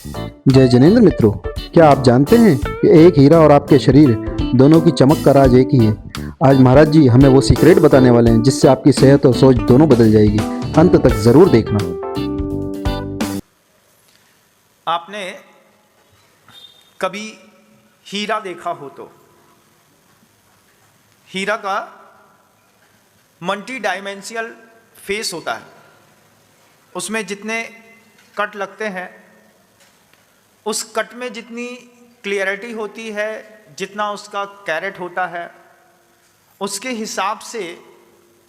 जय जिनेंद्र मित्रों, क्या आप जानते हैं कि एक हीरा और आपके शरीर दोनों की चमक का राज एक ही है। आज महाराज जी हमें वो सीक्रेट बताने वाले हैं जिससे आपकी सेहत और सोच दोनों बदल जाएगी। अंत तक जरूर देखना। आपने कभी हीरा देखा हो तो हीरा का मल्टी डायमेंशियल फेस होता है। उसमें जितने कट लगते हैं, उस कट में जितनी क्लियरिटी होती है, जितना उसका कैरेट होता है, उसके हिसाब से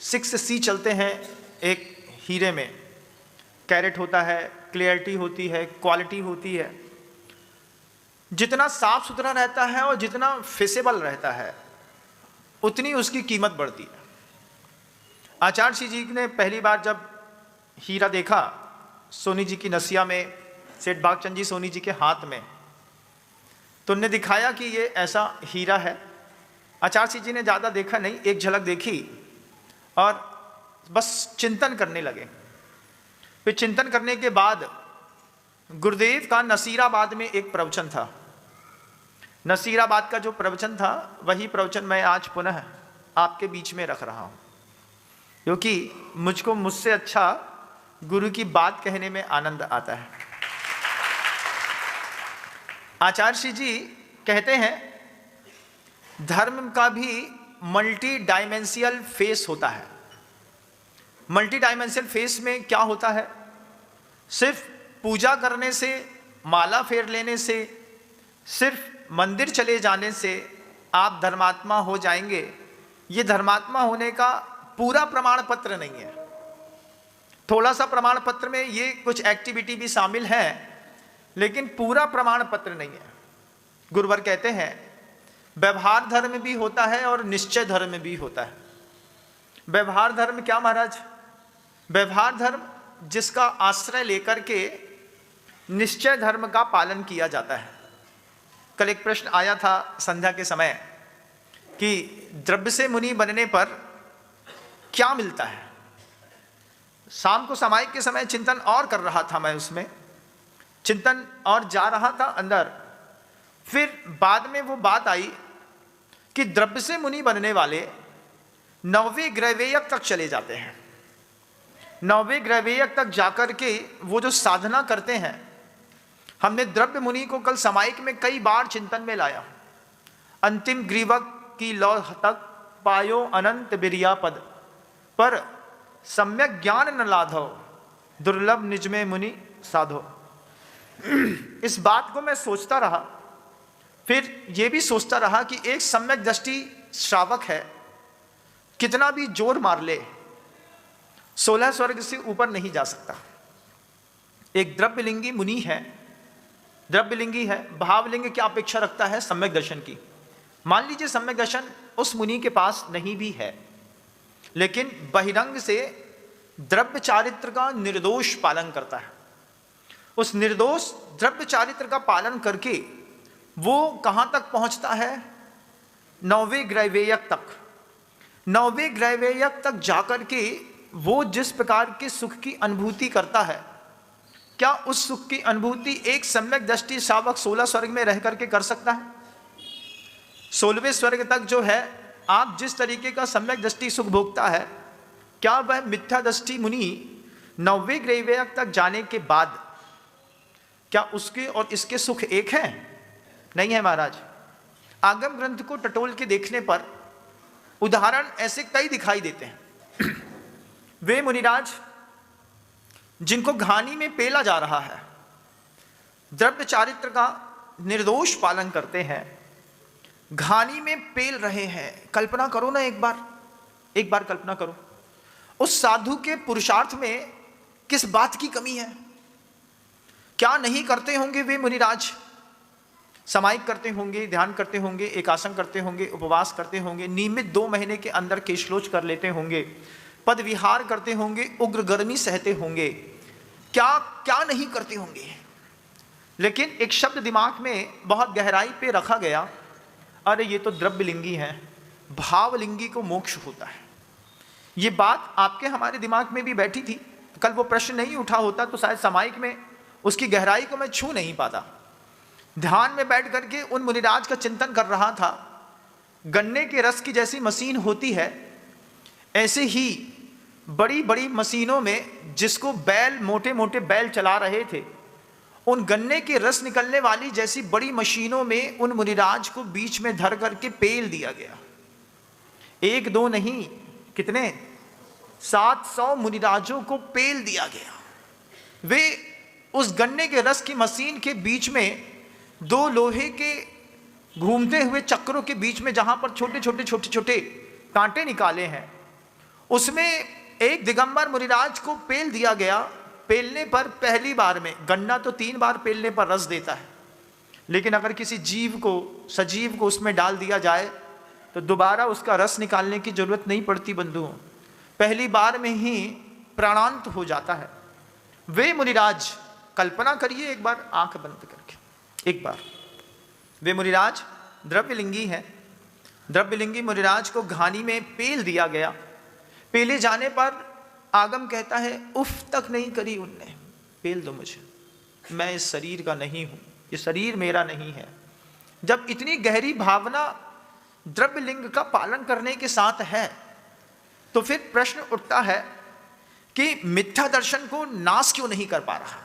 6C चलते हैं। एक हीरे में कैरेट होता है, क्लियरिटी होती है, क्वालिटी होती है। जितना साफ सुथरा रहता है और जितना फिसेबल रहता है, उतनी उसकी कीमत बढ़ती है। आचार्य श्री जी ने पहली बार जब हीरा देखा सोनी जी की नसिया में, सेठ भागचंद जी सोनी जी के हाथ में, तो उनने दिखाया कि ये ऐसा हीरा है। आचार्य श्री जी ने ज़्यादा देखा नहीं, एक झलक देखी और बस चिंतन करने लगे। फिर चिंतन करने के बाद गुरुदेव का नसीराबाद में एक प्रवचन था। नसीराबाद का जो प्रवचन था, वही प्रवचन मैं आज पुनः आपके बीच में रख रहा हूँ, क्योंकि मुझको मुझसे अच्छा गुरु की बात कहने में आनंद आता है। आचार्य श्री जी कहते हैं, धर्म का भी मल्टी डायमेंशियल फेस होता है। मल्टी डायमेंशियल फेस में क्या होता है? सिर्फ पूजा करने से, माला फेर लेने से, सिर्फ मंदिर चले जाने से आप धर्मात्मा हो जाएंगे, ये धर्मात्मा होने का पूरा प्रमाण पत्र नहीं है। थोड़ा सा प्रमाण पत्र में ये कुछ एक्टिविटी भी शामिल है, लेकिन पूरा प्रमाण पत्र नहीं है। गुरुवर कहते हैं, व्यवहार धर्म भी होता है और निश्चय धर्म भी होता है। व्यवहार धर्म क्या महाराज? व्यवहार धर्म जिसका आश्रय लेकर के निश्चय धर्म का पालन किया जाता है। कल एक प्रश्न आया था संध्या के समय कि द्रव्य से मुनि बनने पर क्या मिलता है। शाम को सामायिक के समय चिंतन और कर रहा था मैं, उसमें चिंतन और जा रहा था अंदर। फिर बाद में वो बात आई कि द्रव्य से मुनि बनने वाले 9वें ग्रहवेयक तक चले जाते हैं। 9वें ग्रहवेयक तक जाकर के वो जो साधना करते हैं, हमने द्रव्य मुनि को कल सामायिक में कई बार चिंतन में लाया। अंतिम ग्रीवक की लौह तक पायो अनंत बिरिया पद, पर सम्यक ज्ञान न लाधो, दुर्लभ निज में मुनि साधो। इस बात को मैं सोचता रहा, फिर यह भी सोचता रहा कि एक सम्यक दृष्टि श्रावक है, कितना भी जोर मार ले 16 स्वर्ग से ऊपर नहीं जा सकता। एक द्रव्यलिंगी मुनि है, द्रव्यलिंगी है, भावलिंग क्या अपेक्षा रखता है? सम्यक दर्शन की। मान लीजिए सम्यक दर्शन उस मुनि के पास नहीं भी है, लेकिन बहिरंग से द्रव्य चारित्र का निर्दोष पालन करता है। उस निर्दोष द्रव्य चारित्र का पालन करके वो कहां तक पहुंचता है? 9वें ग्रहवेयक तक। 9वें ग्रहवेयक तक जाकर के वो जिस प्रकार के सुख की अनुभूति करता है, क्या उस सुख की अनुभूति एक सम्यक दृष्टि श्रावक 16 स्वर्ग में रह करके कर सकता है? 16वें स्वर्ग तक जो है, आप जिस तरीके का सम्यक दृष्टि सुख भोगता है, क्या वह मिथ्या दृष्टि मुनि 9वें ग्रहवेयक तक जाने के बाद क्या उसके और इसके सुख एक है? नहीं है महाराज। आगम ग्रंथ को टटोल के देखने पर उदाहरण ऐसे कई दिखाई देते हैं। वे मुनिराज जिनको घानी में पेला जा रहा है, द्रव्य चारित्र का निर्दोष पालन करते हैं, घानी में पेल रहे हैं। कल्पना करो ना, एक बार कल्पना करो, उस साधु के पुरुषार्थ में किस बात की कमी है? क्या नहीं करते होंगे वे मुनिराज? सामायिक करते होंगे, ध्यान करते होंगे, एकासन करते होंगे, उपवास करते होंगे, नियमित 2 महीने के अंदर केशलोच कर लेते होंगे, पद विहार करते होंगे, उग्र गर्मी सहते होंगे, क्या क्या नहीं करते होंगे। लेकिन एक शब्द दिमाग में बहुत गहराई पे रखा गया, अरे ये तो द्रव्यलिंगी है, भावलिंगी को मोक्ष होता है। ये बात आपके हमारे दिमाग में भी बैठी थी। कल वो प्रश्न नहीं उठा होता तो शायद सामायिक में उसकी गहराई को मैं छू नहीं पाता। ध्यान में बैठ करके उन मुनिराज का चिंतन कर रहा था। गन्ने के रस की जैसी मशीन होती है, ऐसे ही बड़ी बड़ी मशीनों में जिसको बैल, मोटे मोटे बैल चला रहे थे, उन गन्ने के रस निकलने वाली जैसी बड़ी मशीनों में उन मुनिराज को बीच में धर करके पेल दिया गया। एक दो नहीं, कितने, 700 मुनिराजों को पेल दिया गया। वे उस गन्ने के रस की मशीन के बीच में दो लोहे के घूमते हुए चक्रों के बीच में जहां पर छोटे छोटे छोटे छोटे कांटे निकाले हैं, उसमें एक दिगंबर मुनिराज को पेल दिया गया। पेलने पर पहली बार में, गन्ना तो 3 बार पेलने पर रस देता है, लेकिन अगर किसी जीव को, सजीव को उसमें डाल दिया जाए तो दोबारा उसका रस निकालने की जरूरत नहीं पड़ती बंधुओं, पहली बार में ही प्राणांत हो जाता है। वे मुनिराज, कल्पना करिए एक बार आंख बंद करके, एक बार, वे मुनिराज द्रव्यलिंगी हैं। द्रव्यलिंगी मुनिराज को घानी में पेल दिया गया। पेले जाने पर आगम कहता है, उफ तक नहीं करी उनने, पेल दो मुझे, मैं इस शरीर का नहीं हूं, ये शरीर मेरा नहीं है। जब इतनी गहरी भावना द्रव्यलिंग का पालन करने के साथ है, तो फिर प्रश्न उठता है कि मिथ्या दर्शन को नाश क्यों नहीं कर पा रहा?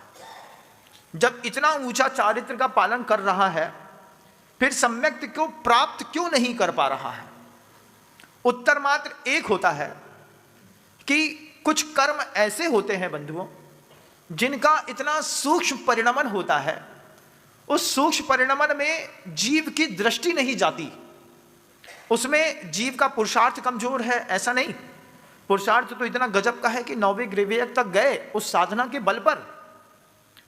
जब इतना ऊंचा चारित्र का पालन कर रहा है, फिर सम्यक को प्राप्त क्यों नहीं कर पा रहा है? उत्तर मात्र एक होता है कि कुछ कर्म ऐसे होते हैं बंधुओं, जिनका इतना सूक्ष्म परिणमन होता है, उस सूक्ष्म परिणमन में जीव की दृष्टि नहीं जाती। उसमें जीव का पुरुषार्थ कमजोर है ऐसा नहीं, पुरुषार्थ तो इतना गजब का है कि 9वें ग्रेवियक तक गए उस साधना के बल पर,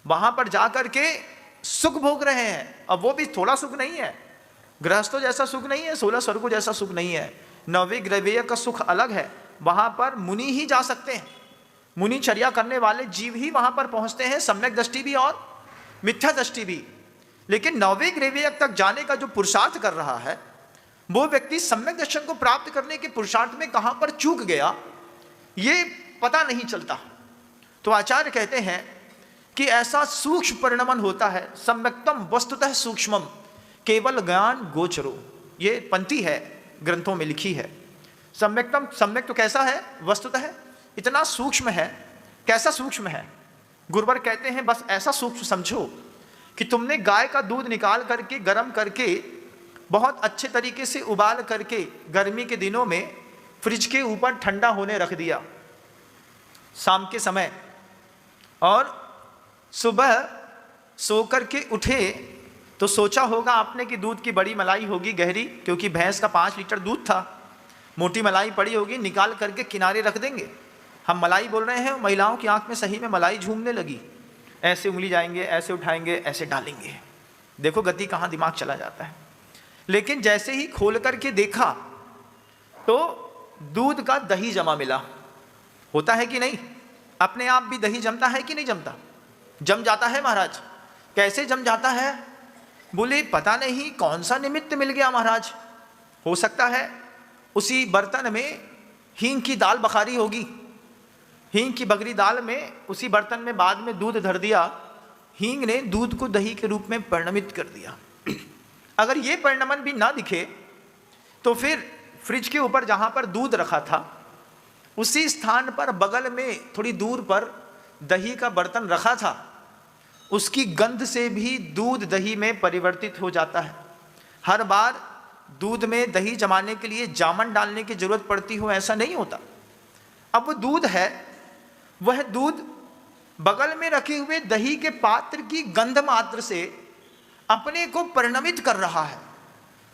वहां पर जाकर के सुख भोग रहे हैं। अब वो भी थोड़ा सुख नहीं है, गृहस्थों जैसा सुख नहीं है, 16 स्वर्गों जैसा सुख नहीं है। 9वें ग्रेवियक का सुख अलग है, वहां पर मुनि ही जा सकते हैं, मुनिचर्या करने वाले जीव ही वहां पर पहुंचते हैं, सम्यक दृष्टि भी और मिथ्या दृष्टि भी। लेकिन 9वें ग्रेवियक तक जाने का जो पुरुषार्थ कर रहा है, वो व्यक्ति सम्यक दर्शन को प्राप्त करने के पुरुषार्थ में कहां पर चूक गया, ये पता नहीं चलता। तो आचार्य कहते हैं कि ऐसा सूक्ष्म परिणमन होता है। सम्यक्तम वस्तुतः सूक्ष्मम केवल ज्ञान गोचरो, ये पंक्ति है ग्रंथों में लिखी है। सम्यक्तम, सम्यक तो कैसा है? वस्तुतः इतना सूक्ष्म है। कैसा सूक्ष्म है? गुरुवर कहते हैं बस ऐसा सूक्ष्म समझो कि तुमने गाय का दूध निकाल करके गर्म करके बहुत अच्छे तरीके से उबाल करके गर्मी के दिनों में फ्रिज के ऊपर ठंडा होने रख दिया शाम के समय, और सुबह सो करके उठे तो सोचा होगा आपने कि दूध की बड़ी मलाई होगी गहरी, क्योंकि भैंस का 5 लीटर दूध था, मोटी मलाई पड़ी होगी, निकाल करके किनारे रख देंगे। हम मलाई बोल रहे हैं, महिलाओं की आंख में सही में मलाई झूमने लगी, ऐसे उंगली जाएंगे, ऐसे उठाएंगे, ऐसे डालेंगे, देखो गति कहाँ दिमाग चला जाता है। लेकिन जैसे ही खोल करके देखा तो दूध का दही जमा मिला। होता है कि नहीं? अपने आप भी दही जमता है कि नहीं जमता? जम जाता है महाराज। कैसे जम जाता है? बोले पता नहीं कौन सा निमित्त मिल गया महाराज। हो सकता है उसी बर्तन में हींग की दाल बखारी होगी, हींग की बगरी दाल में उसी बर्तन में बाद में दूध धर दिया, हींग ने दूध को दही के रूप में परिणमित कर दिया। अगर ये परिणमन भी ना दिखे तो फिर फ्रिज के ऊपर जहां पर दूध रखा था उसी स्थान पर बगल में थोड़ी दूर पर दही का बर्तन रखा था, उसकी गंध से भी दूध दही में परिवर्तित हो जाता है। हर बार दूध में दही जमाने के लिए जामन डालने की जरूरत पड़ती हो ऐसा नहीं होता। अब वो दूध है, वह दूध बगल में रखे हुए दही के पात्र की गंध मात्र से अपने को परिणमित कर रहा है।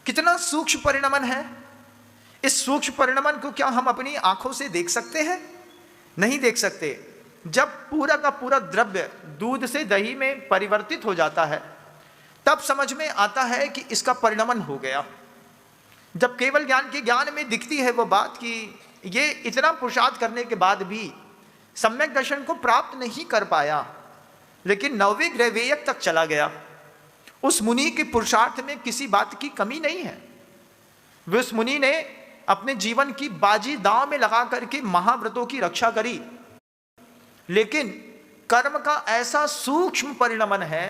कितना सूक्ष्म परिणमन है। इस सूक्ष्म परिणमन को क्या हम अपनी आंखों से देख सकते हैं? नहीं देख सकते। जब पूरा का पूरा द्रव्य दूध से दही में परिवर्तित हो जाता है तब समझ में आता है कि इसका परिणमन हो गया। जब केवल ज्ञान के ज्ञान में दिखती है वो बात कि ये इतना पुरुषार्थ करने के बाद भी सम्यक दर्शन को प्राप्त नहीं कर पाया, लेकिन 9वें ग्रेवेयक तक चला गया। उस मुनि के पुरुषार्थ में किसी बात की कमी नहीं है। वे उस मुनि ने अपने जीवन की बाजी दांव में लगा करके महाव्रतों की रक्षा करी, लेकिन कर्म का ऐसा सूक्ष्म परिणमन है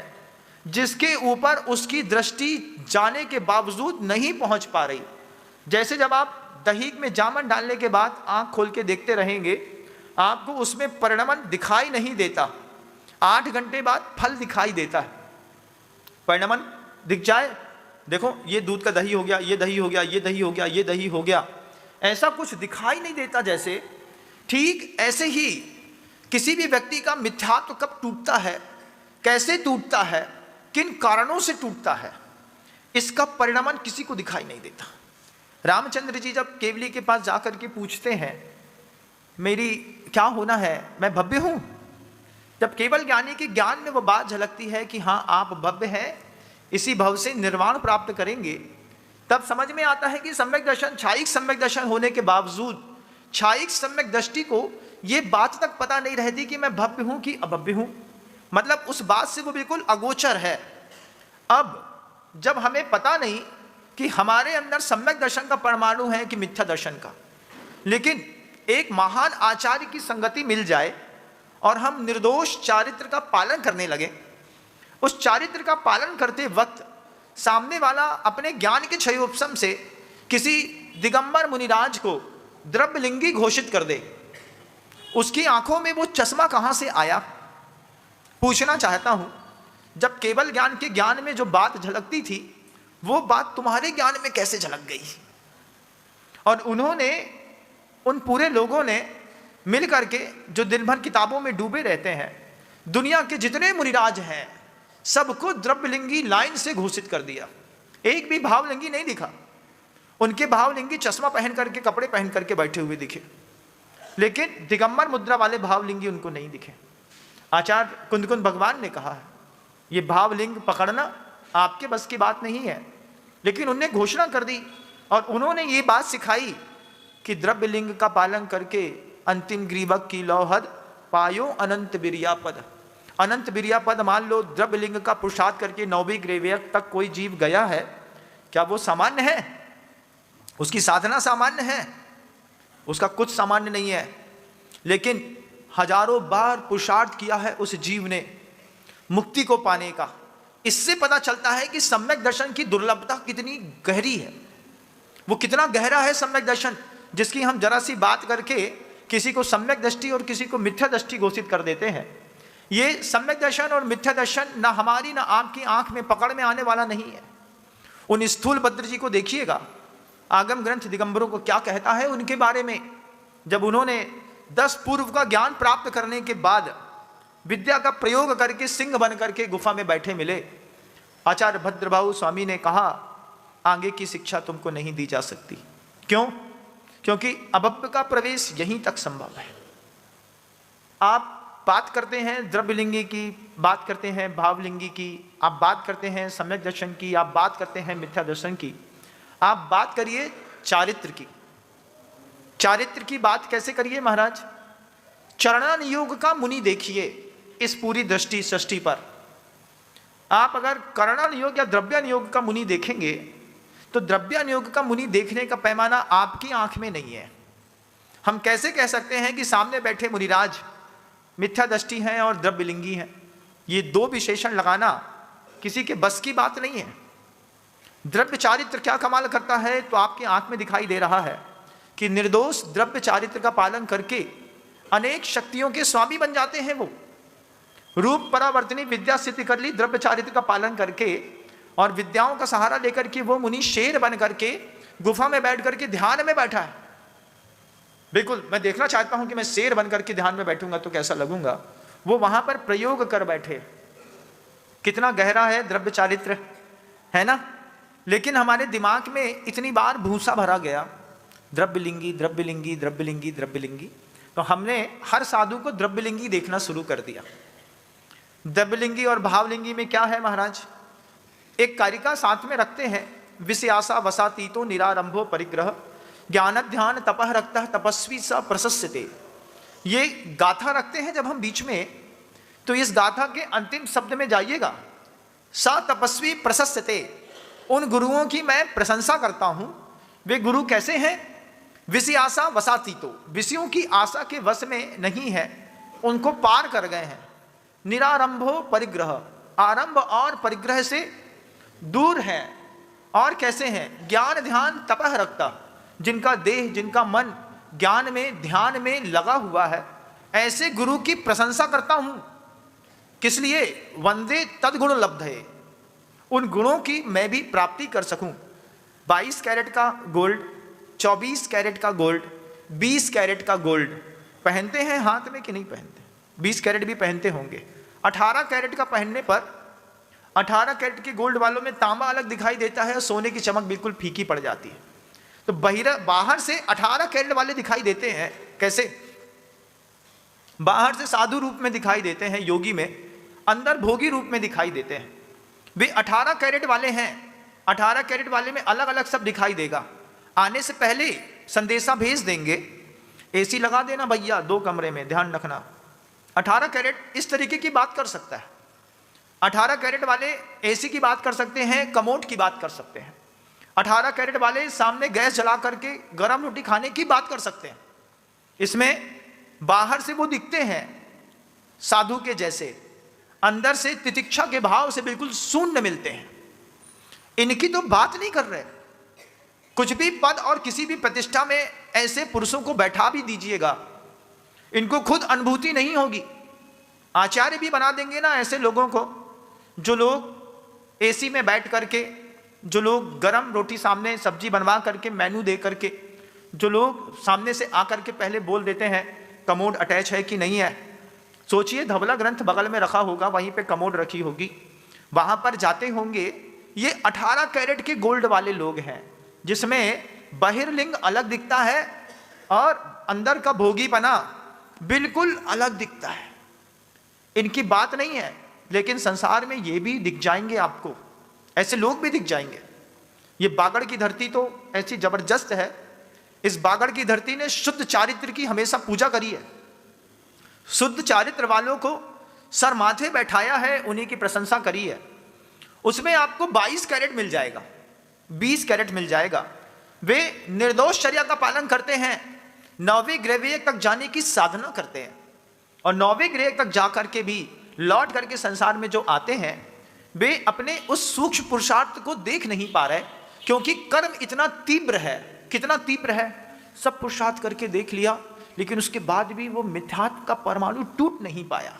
जिसके ऊपर उसकी दृष्टि जाने के बावजूद नहीं पहुंच पा रही। जैसे जब आप दही में जामन डालने के बाद आंख खोल के देखते रहेंगे, आपको उसमें परिणमन दिखाई नहीं देता, 8 घंटे बाद फल दिखाई देता है। परिणमन दिख जाए, देखो ये दूध का दही हो गया, ये दही हो गया, ये दही हो गया, ये दही हो गया, ऐसा कुछ दिखाई नहीं देता। जैसे ठीक ऐसे ही किसी भी व्यक्ति का मिथ्यात्व कब टूटता है, कैसे टूटता है, किन कारणों से टूटता है, इसका परिणमन किसी को दिखाई नहीं देता। रामचंद्र जी जब केवली के पास जाकर के पूछते हैं मेरी क्या होना है, मैं भव्य हूं, जब केवल ज्ञानी के ज्ञान में वो बात झलकती है कि हाँ आप भव्य हैं, इसी भव से निर्वाण प्राप्त करेंगे, तब समझ में आता है कि सम्यक दर्शन, छायिक सम्यक दर्शन होने के बावजूद छायिक सम्यक दृष्टि को ये बात तक पता नहीं रहती कि मैं भव्य हूं कि अभव्य हूं, मतलब उस बात से वो बिल्कुल अगोचर है। अब जब हमें पता नहीं कि हमारे अंदर सम्यक दर्शन का परमाणु है कि मिथ्या दर्शन का, लेकिन एक महान आचार्य की संगति मिल जाए और हम निर्दोष चारित्र का पालन करने लगे, उस चारित्र का पालन करते वक्त सामने वाला अपने ज्ञान के क्षयोपशम से किसी दिगंबर मुनिराज को द्रव्यलिंगी घोषित कर दे, उसकी आंखों में वो चश्मा कहां से आया। पूछना चाहता हूं, जब केवल ज्ञान के ज्ञान में जो बात झलकती थी, वो बात तुम्हारे ज्ञान में कैसे झलक गई। और उन्होंने, उन पूरे लोगों ने मिल करके जो दिन भर किताबों में डूबे रहते हैं, दुनिया के जितने मुनिराज हैं सबको द्रव्यलिंगी लाइन से घोषित कर दिया, एक भी भावलिंगी नहीं दिखा। उनके भावलिंगी चश्मा पहन करके, कपड़े पहन करके बैठे हुए दिखे, लेकिन दिगंबर मुद्रा वाले भावलिंगी उनको नहीं दिखे। आचार्य कुंद भगवान ने कहा है ये भावलिंग पकड़ना आपके बस की बात नहीं है, लेकिन उन्होंने घोषणा कर दी और उन्होंने ये बात सिखाई कि द्रव्यलिंग का पालन करके अंतिम ग्रीवक की लौहद पायो अनंत बिरियापद। अनंत बिरियापद मान लो, द्रव्यलिंग का पुरुषार्थ करके 9वीं ग्रीवक तक कोई जीव गया है, क्या वो सामान्य है? उसकी साधना सामान्य है, उसका कुछ सामान्य नहीं है, लेकिन हजारों बार पुरुषार्थ किया है उस जीव ने मुक्ति को पाने का। इससे पता चलता है कि सम्यक दर्शन की दुर्लभता कितनी गहरी है, वो कितना गहरा है सम्यक दर्शन, जिसकी हम जरा सी बात करके किसी को सम्यक दृष्टि और किसी को मिथ्या दृष्टि घोषित कर देते हैं। ये सम्यक दर्शन और मिथ्या दर्शन ना हमारी ना आपकी आंख में पकड़ में आने वाला नहीं है। उन स्थूल भद्र जी को देखिएगा, आगम ग्रंथ दिगंबरों को क्या कहता है उनके बारे में। जब उन्होंने 10 पूर्व का ज्ञान प्राप्त करने के बाद विद्या का प्रयोग करके सिंह बन करके गुफा में बैठे मिले, आचार्य भद्रभाऊ स्वामी ने कहा आगे की शिक्षा तुमको नहीं दी जा सकती। क्यों? क्योंकि अभव्य का प्रवेश यहीं तक संभव है। आप बात करते हैं द्रव्यलिंगी की, बात करते हैं भावलिंगी की, आप बात करते हैं सम्यक दर्शन की, आप बात करते हैं मिथ्या दर्शन की, आप बात करिए चारित्र की। चारित्र की बात कैसे करिए महाराज? चरणान योग का मुनि देखिए इस पूरी दृष्टि सृष्टि पर। आप अगर करणान योग या द्रव्यान योग का मुनि देखेंगे तो द्रव्यान योग का मुनि देखने का पैमाना आपकी आंख में नहीं है। हम कैसे कह सकते हैं कि सामने बैठे मुनिराज मिथ्या दृष्टि हैं और द्रव्यलिंगी हैं? ये 2 विशेषण लगाना किसी के बस की बात नहीं है। द्रव्य चारित्र क्या कमाल करता है, तो आपकी आंख में दिखाई दे रहा है कि निर्दोष द्रव्य चारित्र का पालन करके अनेक शक्तियों के स्वामी बन जाते हैं। वो रूप परावर्तनी विद्या सिद्ध कर ली द्रव्य चारित्र का पालन करके, और विद्याओं का सहारा लेकर के वो मुनि शेर बन करके गुफा में बैठ करके ध्यान में बैठा है। बिल्कुल मैं देखना चाहता हूं कि मैं शेर बन करके ध्यान में बैठूंगा तो कैसा लगूंगा। वो वहां पर प्रयोग कर बैठे। कितना गहरा है द्रव्य चारित्र, है ना? लेकिन हमारे दिमाग में इतनी बार भूसा भरा गया, द्रव्यलिंगी द्रव्यलिंगी द्रव्यलिंगी द्रव्यलिंगी, तो हमने हर साधु को द्रव्यलिंगी देखना शुरू कर दिया। द्रव्यलिंगी और भावलिंगी में क्या है महाराज? एक कारिका साथ में रखते हैं, विषयासा वसातीतो निरारंभो परिग्रह ज्ञान ध्यान तपह रखता तपस्वी स प्रशस्यते। ये गाथा रखते हैं जब हम बीच में, तो इस गाथा के अंतिम शब्द में जाइएगा, स तपस्वी प्रशस्यते। उन गुरुओं की मैं प्रशंसा करता हूं। वे गुरु कैसे हैं? विषयासा वसातीतो, विषयों की आशा के वश में नहीं है, उनको पार कर गए हैं। निरारंभो परिग्रह, आरंभ और परिग्रह से दूर है। और कैसे हैं? ज्ञान ध्यान तपह रखता, जिनका देह जिनका मन ज्ञान में ध्यान में लगा हुआ है, ऐसे गुरु की प्रशंसा करता हूं। किस लिए? वंदे तद्गुण लब्धये, उन गुणों की मैं भी प्राप्ति कर सकूं। 22 कैरेट का गोल्ड, 24 कैरेट का गोल्ड, 20 कैरेट का गोल्ड पहनते हैं हाथ में कि नहीं पहनते? 20 कैरेट भी पहनते होंगे। 18 कैरेट का पहनने पर 18 कैरेट के गोल्ड वालों में तांबा अलग दिखाई देता है और सोने की चमक बिल्कुल फीकी पड़ जाती है। तो बाहर से 18 कैरेट वाले दिखाई देते हैं। कैसे? बाहर से साधु रूप में दिखाई देते हैं योगी में, अंदर भोगी रूप में दिखाई देते हैं। वे 18 कैरेट वाले हैं। 18 कैरेट वाले में अलग अलग सब दिखाई देगा। आने से पहले संदेशा भेज देंगे, एसी लगा देना भैया 2 कमरे में, ध्यान रखना। 18 कैरेट इस तरीके की बात कर सकता है। 18 कैरेट वाले एसी की बात कर सकते हैं, कमोड की बात कर सकते हैं। 18 कैरेट वाले सामने गैस जला करके गरम रोटी खाने की बात कर सकते हैं। इसमें बाहर से वो दिखते हैं साधु के जैसे, अंदर से तितिक्षा के भाव से बिल्कुल शून्य मिलते हैं। इनकी तो बात नहीं कर रहे। कुछ भी पद और किसी भी प्रतिष्ठा में ऐसे पुरुषों को बैठा भी दीजिएगा, इनको खुद अनुभूति नहीं होगी। आचार्य भी बना देंगे ना ऐसे लोगों को, जो लोग एसी में बैठ करके, जो लोग गरम रोटी सामने सब्जी बनवा करके मेनू दे करके, जो लोग सामने से आकर के पहले बोल देते हैं कमोड अटैच है कि नहीं है। सोचिए धवला ग्रंथ बगल में रखा होगा, वहीं पे कमोड रखी होगी, वहां पर जाते होंगे। ये 18 कैरेट के गोल्ड वाले लोग हैं, जिसमें बहिर्लिंग अलग दिखता है और अंदर का भोगीपना बिल्कुल अलग दिखता है। इनकी बात नहीं है, लेकिन संसार में ये भी दिख जाएंगे आपको, ऐसे लोग भी दिख जाएंगे। ये बागड़ की धरती तो ऐसी जबरदस्त है। इस बागड़ की धरती ने शुद्ध चारित्र की हमेशा पूजा करी है। शुद्ध चारित्र वालों को सर माथे बैठाया है, उन्हीं की प्रशंसा करी है। उसमें आपको 22 कैरेट मिल जाएगा, 20 कैरेट मिल जाएगा। वे निर्दोष चर्या का पालन करते हैं, 9वें ग्रह तक जाने की साधना करते हैं, और 9वें ग्रह तक जाकर के भी लौट करके संसार में जो आते हैं, वे अपने उस सूक्ष्म पुरुषार्थ को देख नहीं पा रहे, क्योंकि कर्म इतना तीव्र है। कितना तीव्र है? सब पुरुषार्थ करके देख लिया, लेकिन उसके बाद भी वो मिथ्यात्व का परमाणु टूट नहीं पाया।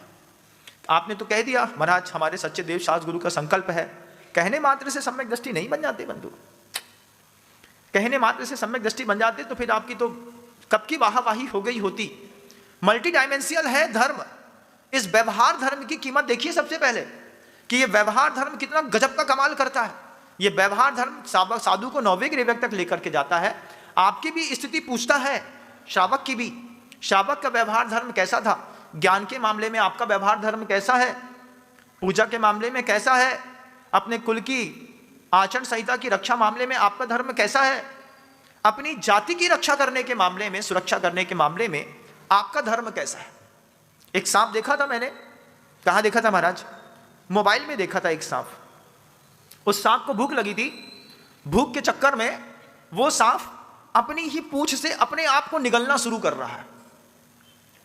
आपने तो कह दिया महाराज हमारे सच्चे देव शास्त्र गुरु का संकल्प है। कहने मात्र से सम्यक दृष्टि नहीं बन जाते बंधु। कहने मात्र से सम्यक दृष्टि बन जाते तो फिर आपकी तो कब की वाहवाही हो गई होती। मल्टी डायमेंशियल है धर्म। इस व्यवहार धर्म की कीमत देखिए सबसे पहले, कि ये व्यवहार धर्म कितना गजब का कमाल करता है। ये व्यवहार धर्म साधु को 9वें ग्रह तक लेकर के जाता है। आपकी भी स्थिति पूछता है, श्रावक की भी। श्रावक का व्यवहार धर्म कैसा था? ज्ञान के मामले में आपका व्यवहार धर्म कैसा है? पूजा के मामले में कैसा है? अपने कुल की आचरण संहिता की रक्षा मामले में आपका धर्म कैसा है? अपनी जाति की रक्षा करने के मामले में, सुरक्षा करने के मामले में आपका धर्म कैसा है? एक सांप देखा था मैंने। कहाँ देखा था महाराज? मोबाइल में देखा था एक सांप। उस सांप को भूख लगी थी। भूख के चक्कर में वो सांप अपनी ही पूंछ से अपने आप को निगलना शुरू कर रहा है।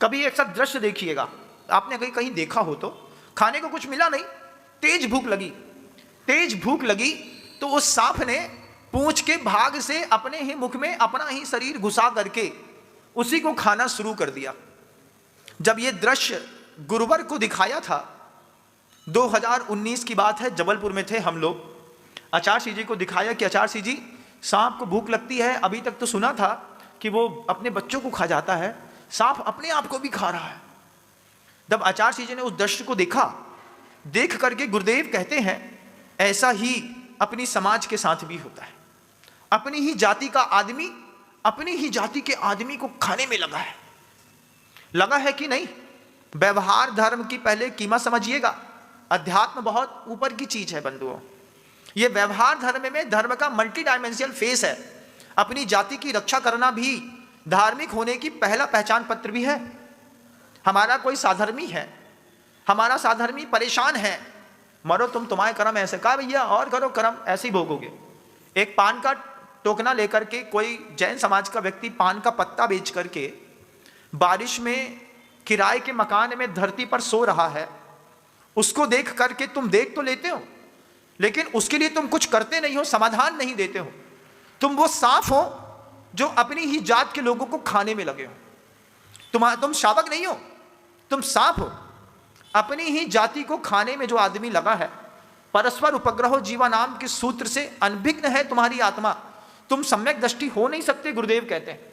कभी एक साथ दृश्य देखिएगा, आपने कहीं कहीं देखा हो तो। खाने को कुछ मिला नहीं, तेज भूख लगी। तेज भूख लगी तो उस सांप ने पूंछ के भाग से अपने ही मुख में अपना ही शरीर घुसा करके उसी को खाना शुरू कर दिया। जब ये दृश्य गुरुवर को दिखाया था, 2019 की बात है, जबलपुर में थे हम लोग। आचार्य श्री जी को दिखाया कि आचार्य श्री जी सांप को भूख लगती है। अभी तक तो सुना था कि वो अपने बच्चों को खा जाता है, सांप अपने आप को भी खा रहा है। जब आचार्य श्री जी ने उस दृश्य को देखा, देख करके गुरुदेव कहते हैं ऐसा ही अपनी समाज के साथ भी होता है। अपनी ही जाति का आदमी अपनी ही जाति के आदमी को खाने में लगा है। लगा है कि नहीं? व्यवहार धर्म की पहले कीमत समझिएगा। अध्यात्म बहुत ऊपर की चीज है बंधुओं। ये व्यवहार धर्म में धर्म का मल्टी डायमेंशियल फेस है। अपनी जाति की रक्षा करना भी धार्मिक होने की पहला पहचान पत्र भी है। हमारा कोई साधर्मी है, हमारा साधर्मी परेशान है, मरो तुम, तुम्हारे कर्म ऐसे। कहा भैया और करो कर्म, ऐसे ही भोगोगे। एक पान का टोकना लेकर के कोई जैन समाज का व्यक्ति पान का पत्ता बेच करके बारिश में किराए के मकान में धरती पर सो रहा है। उसको देख करके तुम देख तो लेते हो, लेकिन उसके लिए तुम कुछ करते नहीं हो, समाधान नहीं देते हो। तुम वो सांप हो जो अपनी ही जात के लोगों को खाने में लगे हो। तुम शावक नहीं हो, तुम सांप हो। अपनी ही जाति को खाने में जो आदमी लगा है, परस्पर उपग्रहो जीवा नाम के सूत्र से अनभिज्ञ है तुम्हारी आत्मा। तुम सम्यक दृष्टि हो नहीं सकते। गुरुदेव कहते हैं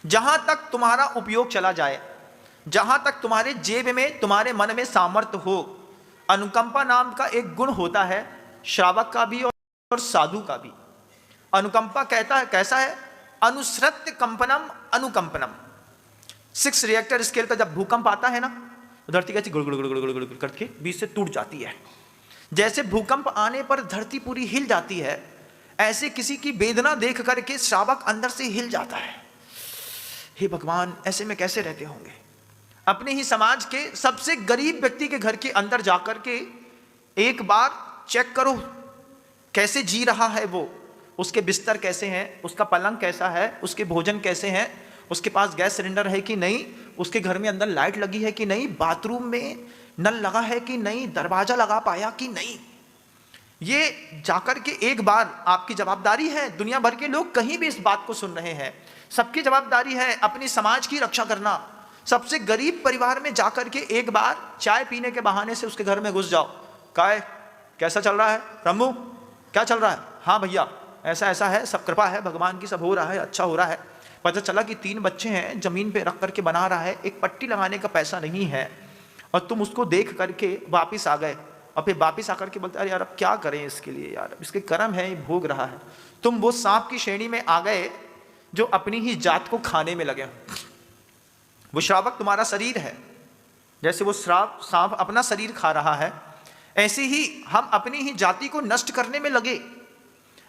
जहां तक तुम्हारा उपयोग चला जाए, जहां तक तुम्हारे जेब में, तुम्हारे मन में सामर्थ्य हो, अनुकंपा नाम का एक गुण होता है, श्रावक का भी और साधु का भी। अनुकंपा कहता है कैसा है? अनुसृत्य कंपनम अनुकंपनम। 6 रिएक्टर स्केल का जब भूकंप आता है ना, धरती कैसी गुड़ गुड़ गुड़ गुड़ गुड़ गुड़ करके बीच से टूट जाती है। जैसे भूकंप आने पर धरती पूरी हिल जाती है, ऐसे किसी की वेदना देख करके श्रावक अंदर से हिल जाता है। हे भगवान, ऐसे में कैसे रहते होंगे। अपने ही समाज के सबसे गरीब व्यक्ति के घर के अंदर जाकर के एक बार चेक करो कैसे जी रहा है वो, उसके बिस्तर कैसे हैं, उसका पलंग कैसा है, उसके भोजन कैसे हैं, उसके पास गैस सिलेंडर है कि नहीं, उसके घर में अंदर लाइट लगी है कि नहीं, बाथरूम में नल लगा है कि नहीं, दरवाजा लगा पाया कि नहीं। ये जाकर के एक बार आपकी जवाबदारी है। दुनिया भर के लोग कहीं भी इस बात को सुन रहे हैं, सबकी जवाबदारी है अपनी समाज की रक्षा करना। सबसे गरीब परिवार में जाकर के एक बार चाय पीने के बहाने से उसके घर में घुस जाओ। काय कैसा चल रहा है रम्मू, क्या चल रहा है? हाँ भैया ऐसा ऐसा है, सब कृपा है भगवान की, सब हो रहा है, अच्छा हो रहा है। पता चला कि 3 बच्चे हैं, जमीन पे रख करके बना रहा है, एक पट्टी लगाने का पैसा नहीं है, और तुम उसको देख करके वापिस आ गए, और फिर वापिस आकर के बोलते अरे यार अब क्या करें इसके लिए, यार इसके कर्म है, ये भोग रहा है। तुम वो सांप की श्रेणी में आ गए जो अपनी ही जात को खाने में लगे हो। वो श्रावक तुम्हारा शरीर है, जैसे वो सांप अपना शरीर खा रहा है, ऐसे ही हम अपनी ही जाति को नष्ट करने में लगे।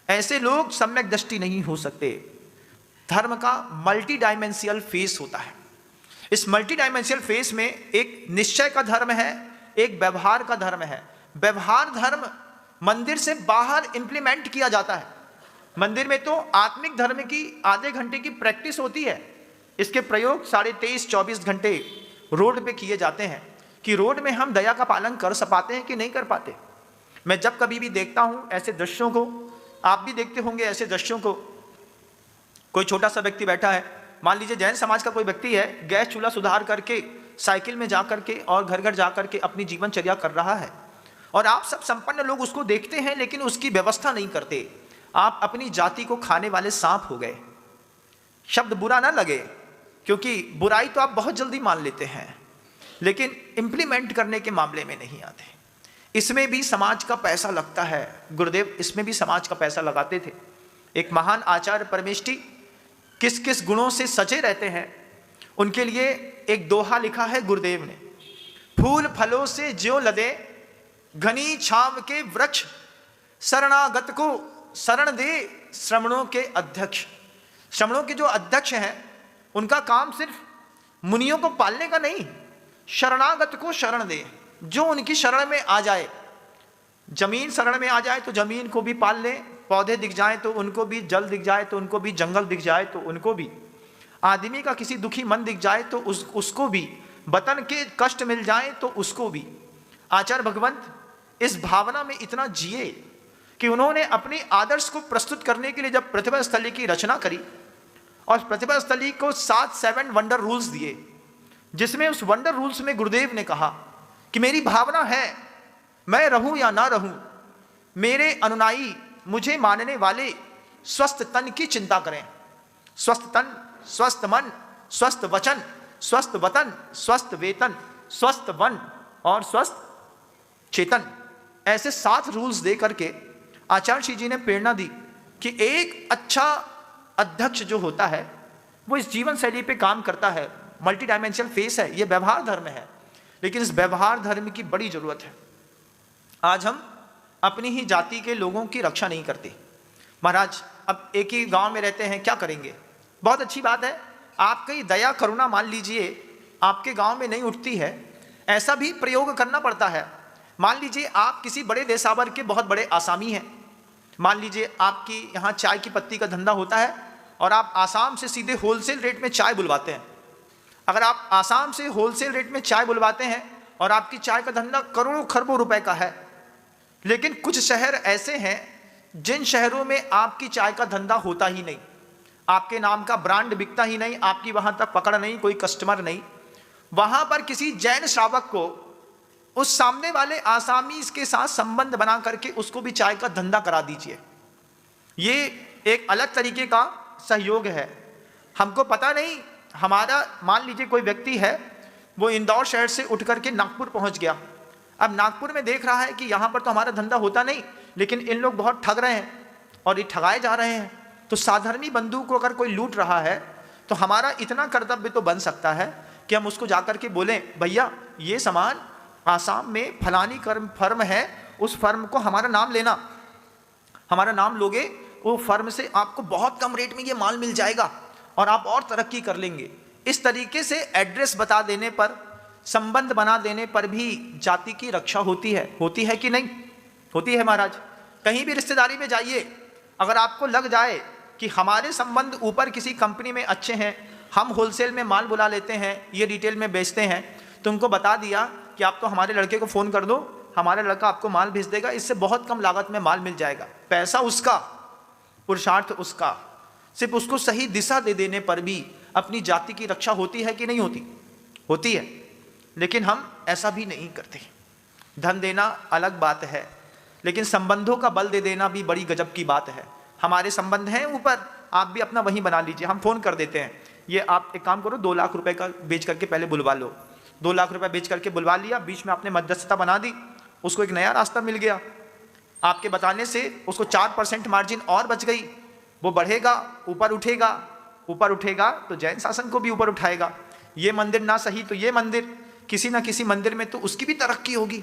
ऐसे लोग सम्यक दृष्टि नहीं हो सकते। धर्म का मल्टी डायमेंशियल फेस होता है। इस मल्टी डायमेंशियल फेस में एक निश्चय का धर्म है, एक व्यवहार का धर्म है। व्यवहार धर्म मंदिर से बाहर इंप्लीमेंट किया जाता है। मंदिर में तो आत्मिक धर्म की आधे घंटे की प्रैक्टिस होती है, इसके प्रयोग 23.5-24 घंटे रोड पे किए जाते हैं कि रोड में हम दया का पालन कर पाते हैं कि नहीं कर पाते। मैं जब कभी भी देखता हूं ऐसे दृश्यों को, आप भी देखते होंगे ऐसे दृश्यों को, कोई छोटा सा व्यक्ति बैठा है, मान लीजिए जैन समाज का कोई व्यक्ति है, गैस चूल्हा सुधार करके साइकिल में जा करके और घर घर जा करके अपनी जीवनचर्या कर रहा है, और आप सब संपन्न लोग उसको देखते हैं लेकिन उसकी व्यवस्था नहीं करते। आप अपनी जाति को खाने वाले सांप हो गए। शब्द बुरा ना लगे, क्योंकि बुराई तो आप बहुत जल्दी मान लेते हैं, लेकिन इंप्लीमेंट करने के मामले में नहीं आते। इसमें भी समाज का पैसा लगता है। गुरुदेव इसमें भी समाज का पैसा लगाते थे। एक महान आचार्य परमेष्ठी किस किस गुणों से सचे रहते हैं, उनके लिए एक दोहा लिखा है गुरुदेव ने। फूल फलों से ज्यों लदे घनी छाव के वृक्ष, शरणागत को शरण दे श्रमणों के अध्यक्ष। श्रमणों के जो अध्यक्ष हैं उनका काम सिर्फ मुनियों को पालने का नहीं, शरणागत को शरण दे, जो उनकी शरण में आ जाए। जमीन शरण में आ जाए तो जमीन को भी पाल ले, पौधे दिख जाए तो उनको भी, जल दिख जाए तो उनको भी, जंगल दिख जाए तो उनको भी, आदमी का किसी दुखी मन दिख जाए तो उसको भी, वतन के कष्ट मिल जाए तो उसको भी। आचार्य भगवंत इस भावना में इतना जिए कि उन्होंने अपने आदर्श को प्रस्तुत करने के लिए जब प्रतिभा स्थली की रचना करी, और प्रतिभा स्थली को 7 वंडर रूल्स दिए, जिसमें उस वंडर रूल्स में गुरुदेव ने कहा कि मेरी भावना है, मैं रहूं या ना रहूं, मेरे अनुयायी, मुझे मानने वाले स्वस्थ तन की चिंता करें। स्वस्थ तन, स्वस्थ मन, स्वस्थ वचन, स्वस्थ वतन, स्वस्थ वेतन, स्वस्थ वन और स्वस्थ चेतन। ऐसे 7 रूल्स दे करके आचार्य श्री जी ने प्रेरणा दी कि एक अच्छा अध्यक्ष जो होता है वो इस जीवन शैली पे काम करता है। मल्टी डायमेंशनल फेस है, ये व्यवहार धर्म है, लेकिन इस व्यवहार धर्म की बड़ी जरूरत है। आज हम अपनी ही जाति के लोगों की रक्षा नहीं करते। महाराज अब एक ही गांव में रहते हैं, क्या करेंगे? बहुत अच्छी बात है, आपकी दया करुणा मान लीजिए आपके गांव में नहीं उठती है, ऐसा भी प्रयोग करना पड़ता है। मान लीजिए आप किसी बड़े देशावर के बहुत बड़े आसामी हैं, मान लीजिए आपकी यहाँ चाय की पत्ती का धंधा होता है और आप आसाम से सीधे होलसेल रेट में चाय बुलवाते हैं। अगर आप आसाम से होलसेल रेट में चाय बुलवाते हैं और आपकी चाय का धंधा करोड़ों खरबों रुपए का है, लेकिन कुछ शहर ऐसे हैं जिन शहरों में आपकी चाय का धंधा होता ही नहीं, आपके नाम का ब्रांड बिकता ही नहीं, आपकी वहां तक पकड़ नहीं, कोई कस्टमर नहीं। वहां पर किसी जैन श्रावक को उस सामने वाले आसामी के साथ संबंध बना करके उसको भी चाय का धंधा करा दीजिए। ये एक अलग तरीके का सहयोग है। हमको पता नहीं, हमारा मान लीजिए कोई व्यक्ति है, वो इंदौर शहर से उठ करके नागपुर पहुंच गया। अब नागपुर में देख रहा है कि यहाँ पर तो हमारा धंधा होता नहीं, लेकिन इन लोग बहुत ठग रहे हैं और ये ठगाए जा रहे हैं। तो साधर्मी बंधु को अगर कोई लूट रहा है तो हमारा इतना कर्तव्य तो बन सकता है कि हम उसको जाकर के बोलें, भैया ये सामान आसाम में फलानी फर्म है, उस फर्म को हमारा नाम लेना, हमारा नाम लोगे, वो फर्म से आपको बहुत कम रेट में ये माल मिल जाएगा और आप और तरक्की कर लेंगे। इस तरीके से एड्रेस बता देने पर, संबंध बना देने पर भी जाति की रक्षा होती है कि नहीं? होती है महाराज। कहीं भी रिश्तेदारी में जाइए, अगर आपको लग जाए कि हमारे संबंध ऊपर किसी कंपनी में अच्छे हैं, हम होलसेल में माल बुला लेते हैं, ये रिटेल में बेचते हैं, तो उनको बता दिया कि आप तो हमारे लड़के को फ़ोन कर दो, हमारा लड़का आपको माल भेज देगा, इससे बहुत कम लागत में माल मिल जाएगा। पैसा उसका, पुरुषार्थ उसका। सिर्फ उसको सही दिशा दे देने पर भी अपनी जाति की रक्षा होती है कि नहीं होती? होती है। लेकिन हम ऐसा भी नहीं करते। धन देना अलग बात है, लेकिन संबंधों का बल दे देना भी बड़ी गजब की बात है। हमारे संबंध हैं ऊपर, आप भी अपना वहीं बना लीजिए। हम फ़ोन कर देते हैं, ये आप एक काम करो, 2 लाख रुपए का बेच करके पहले बुलवा लो। 2 लाख रुपए बेच करके बुलवा लिया, बीच में आपने मध्यस्थता बना दी, उसको एक नया रास्ता मिल गया। आपके बताने से उसको 4% मार्जिन और बच गई। वो बढ़ेगा, ऊपर उठेगा तो जैन शासन को भी ऊपर उठाएगा। ये मंदिर ना सही तो ये मंदिर, किसी ना किसी मंदिर में तो उसकी भी तरक्की होगी।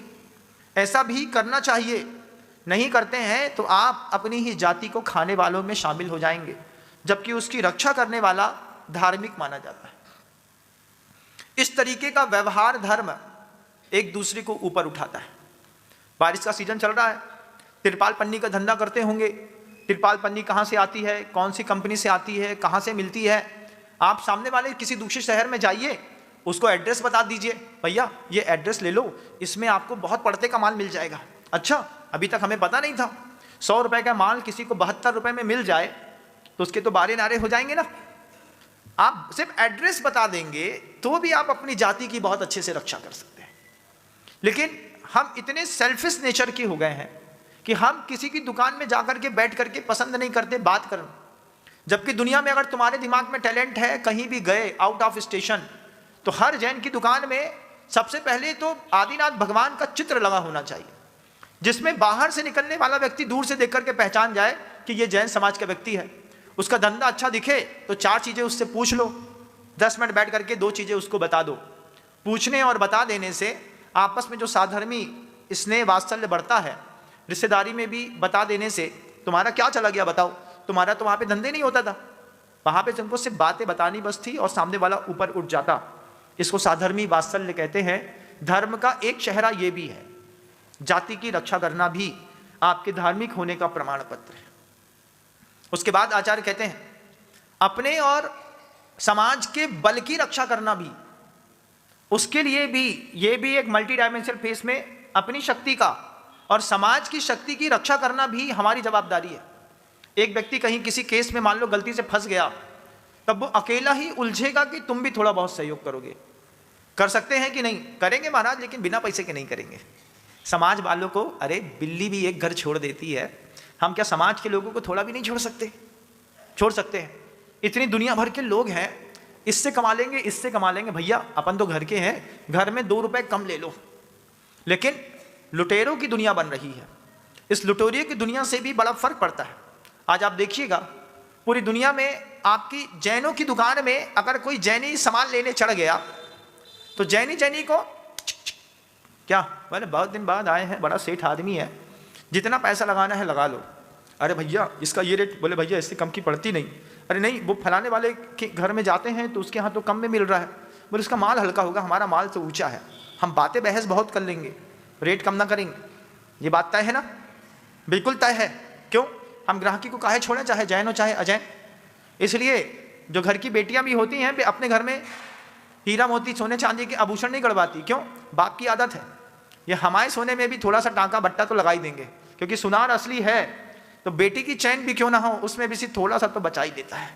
ऐसा भी करना चाहिए। नहीं करते हैं तो आप अपनी ही जाति को खाने वालों में शामिल हो जाएंगे, जबकि उसकी रक्षा करने वाला धार्मिक माना जाता है। इस तरीके का व्यवहार धर्म एक दूसरे को ऊपर उठाता है। बारिश का सीजन चल रहा है, तिरपाल पन्नी का धंधा करते होंगे। तिरपाल पन्नी कहाँ से आती है, कौन सी कंपनी से आती है, कहाँ से मिलती है? आप सामने वाले किसी दूसरे शहर में जाइए, उसको एड्रेस बता दीजिए, भैया ये एड्रेस ले लो, इसमें आपको बहुत पड़ते का माल मिल जाएगा। अच्छा, अभी तक हमें पता नहीं था। 100 रुपए का माल किसी को 72 रुपए में मिल जाए तो उसके तो बारे नारे हो जाएंगे ना। आप सिर्फ एड्रेस बता देंगे तो भी आप अपनी जाति की बहुत अच्छे से रक्षा कर सकते हैं। लेकिन हम इतने सेल्फिश नेचर के हो गए हैं कि हम किसी की दुकान में जाकर के बैठ करके पसंद नहीं करते बात करना। जबकि दुनिया में अगर तुम्हारे दिमाग में टैलेंट है, कहीं भी गए आउट ऑफ स्टेशन, तो हर जैन की दुकान में सबसे पहले तो आदिनाथ भगवान का चित्र लगा होना चाहिए, जिसमें बाहर से निकलने वाला व्यक्ति दूर से देख करके पहचान जाए कि ये जैन समाज का व्यक्ति है। उसका धंधा अच्छा दिखे तो 4 चीजें उससे पूछ लो, 10 मिनट बैठ करके 2 चीजें उसको बता दो। पूछने और बता देने से आपस में जो साधर्मी स्नेह वात्सल्य बढ़ता है, रिश्तेदारी में भी बता देने से, तुम्हारा क्या चला गया बताओ, तुम्हारा तो वहां पे धंधे नहीं होता था, वहां पे तुमको सिर्फ बातें बतानी बस थी और सामने वाला ऊपर उठ जाता। इसको साधर्मी वात्सल्य कहते हैं। धर्म का एक चेहरा ये भी है, जाति की रक्षा करना भी आपके धार्मिक होने का प्रमाण पत्र है। उसके बाद आचार्य कहते हैं अपने और समाज के बल की रक्षा करना भी, उसके लिए भी ये भी एक मल्टी डायमेंशनल फेस में अपनी शक्ति का और समाज की शक्ति की रक्षा करना भी हमारी जवाबदारी है। एक व्यक्ति कहीं किसी केस में मान लो गलती से फंस गया, तब वो अकेला ही उलझेगा कि तुम भी थोड़ा बहुत सहयोग करोगे। कर सकते हैं कि नहीं? करेंगे महाराज, लेकिन बिना पैसे के नहीं करेंगे। समाज वालों को, अरे बिल्ली भी एक घर छोड़ देती है, हम क्या समाज के लोगों को थोड़ा भी नहीं छोड़ सकते? छोड़ सकते हैं। इतनी दुनिया भर के लोग हैं, इससे कमा लेंगे, इससे कमा लेंगे। भैया अपन तो घर के हैं, घर में 2 रुपए कम ले लो। लेकिन लुटेरों की दुनिया बन रही है। इस लुटेरियों की दुनिया से भी बड़ा फर्क पड़ता है। आज आप देखिएगा पूरी दुनिया में आपकी जैनों की दुकान में अगर कोई जैनी सामान लेने चढ़ गया तो जैनी को क्या बोले, बहुत दिन बाद आए हैं, बड़ा सेठ आदमी है, जितना पैसा लगाना है लगा लो। अरे भैया इसका ये रेट, बोले भैया इससे कम की पड़ती नहीं। अरे नहीं, वो फलाने वाले के घर में जाते हैं तो उसके यहाँ तो कम में मिल रहा है। बोले उसका माल हल्का होगा, हमारा माल तो ऊंचा है। हम बातें बहस बहुत कर लेंगे, रेट कम ना करेंगे। ये बात तय है ना? बिल्कुल तय है। क्यों? हम ग्राहकी को काहे छोड़ें, चाहे जैन हो चाहे अजैन। इसलिए जो घर की बेटियां भी होती हैं वे अपने घर में हीरा मोती सोने चांदी के आभूषण नहीं गड़वाती। क्यों? बाप की आदत है। ये हमारे सोने में भी थोड़ा सा टांका बट्टा तो लगा ही देंगे, क्योंकि सुनार असली है तो बेटी की चैन भी क्यों ना हो उसमें भी सिर्फ थोड़ा सा तो बचा ही देता है।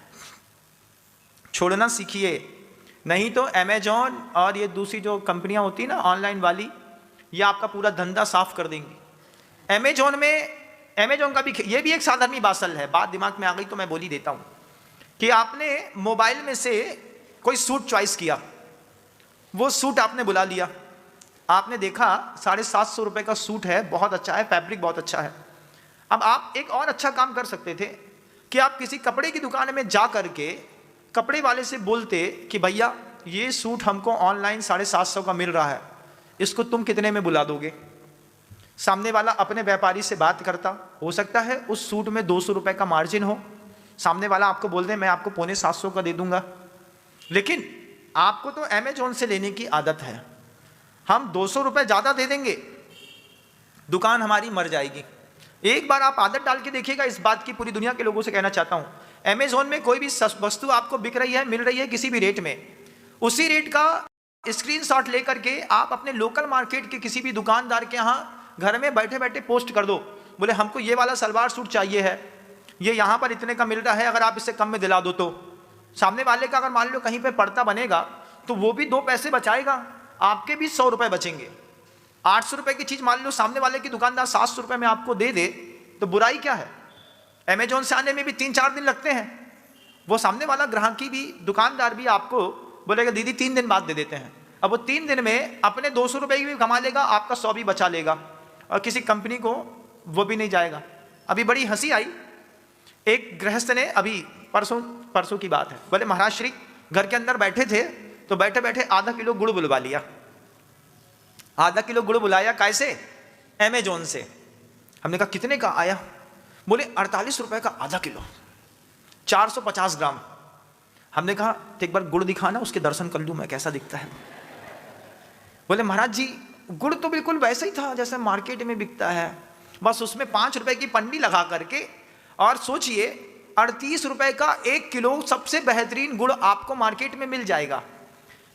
छोड़ना सीखिए, नहीं तो अमेजॉन और ये दूसरी जो कंपनियां होती है ना ऑनलाइन वाली, ये आपका पूरा धंधा साफ कर देंगी। अमेजॉन का भी ये भी एक साधारण बासल है, बात दिमाग में आ गई तो मैं बोल ही देता हूँ कि आपने मोबाइल में से कोई सूट चॉइस किया, वो सूट आपने बुला लिया, आपने देखा 750 रुपये का सूट है, बहुत अच्छा है, फैब्रिक बहुत अच्छा है। अब आप एक और अच्छा काम कर सकते थे कि आप किसी कपड़े की दुकान में जा करके कपड़े वाले से बोलते कि भैया ये सूट हमको ऑनलाइन 750 का मिल रहा है, इसको तुम कितने में बुला दोगे। सामने वाला अपने व्यापारी से बात करता, हो सकता है उस सूट में 200 रुपये का मार्जिन हो, सामने वाला आपको बोल दे मैं आपको 750 का दे दूंगा। लेकिन आपको तो अमेजॉन से लेने की आदत है, हम 200 रुपये ज़्यादा दे देंगे, दुकान हमारी मर जाएगी। एक बार आप आदत डाल के देखिएगा, इस बात की पूरी दुनिया के लोगों से कहना चाहता हूं, अमेजॉन में कोई भी वस्तु आपको बिक रही है, मिल रही है किसी भी रेट में, उसी रेट का स्क्रीनशॉट लेकर के आप अपने लोकल मार्केट के किसी भी दुकानदार के यहाँ घर में बैठे बैठे पोस्ट कर दो, बोले हमको ये वाला सलवार सूट चाहिए है, ये यहाँ पर इतने का मिल रहा है, अगर आप इससे कम में दिला दो तो सामने वाले का अगर मान लो कहीं पे पड़ता बनेगा तो वो भी 2 पैसे बचाएगा, आपके भी 100 रुपये बचेंगे। 800 रुपये की चीज़ मान लो सामने वाले की दुकानदार 700 रुपये में आपको दे दे तो बुराई क्या है। अमेजॉन से आने में भी 3-4 दिन लगते हैं, वो सामने वाला ग्राहकी भी दुकानदार भी आपको बोलेगा दीदी 3 दिन बाद दे देते हैं। अब वो 3 दिन में अपने 200 रुपये भी कमा लेगा, आपका 100 भी बचा लेगा, और किसी कंपनी को वो भी नहीं जाएगा। अभी बड़ी हंसी आई, एक गृहस्थ ने अभी परसों की बात है, बोले महाराज श्री घर के अंदर बैठे थे तो बैठे बैठे आधा किलो गुड़ बुलवा लिया। आधा किलो गुड़ बुलाया, कैसे? अमेजॉन से। हमने कहा कितने का आया? बोले 48 रुपए का आधा किलो, 450 ग्राम। हमने कहा तो एक बार गुड़ दिखाना, उसके दर्शन कर लूँ मैं कैसा दिखता है। बोले महाराज जी गुड़ तो बिल्कुल वैसा ही था जैसे मार्केट में बिकता है, बस उसमें 5 रुपए की पन्नी लगा करके, और सोचिए 38 रुपए का 1 किलो सबसे बेहतरीन गुड़ आपको मार्केट में मिल जाएगा,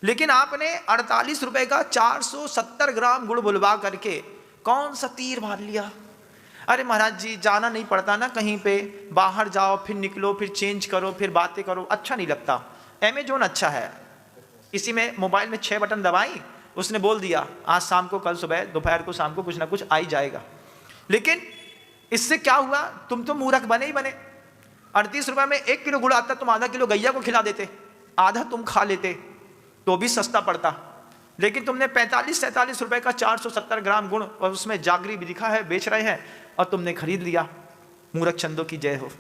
लेकिन आपने 48 रुपए का 470 ग्राम गुड़ बुलवा करके कौन सा तीर मार लिया। अरे महाराज जी जाना नहीं पड़ता ना कहीं पे, बाहर जाओ फिर निकलो फिर चेंज करो फिर बातें करो, अच्छा नहीं लगता। अमेजॉन अच्छा है, इसी में मोबाइल में 6 बटन दबाई, उसने बोल दिया आज शाम को, कल सुबह, दोपहर को, शाम को कुछ ना कुछ आ ही जाएगा। लेकिन इससे क्या हुआ, तुम तो मूर्ख बने ही बने। 38 रुपये में 1 किलो गुड़ आता, तुम आधा किलो गैया को खिला देते, आधा तुम खा लेते तो भी सस्ता पड़ता। लेकिन तुमने 45-47 रुपए का 470 ग्राम गुड़, और उसमें जागरी भी दिखा है बेच रहे हैं, और तुमने खरीद लिया। मूर्ख चंदों की जय हो।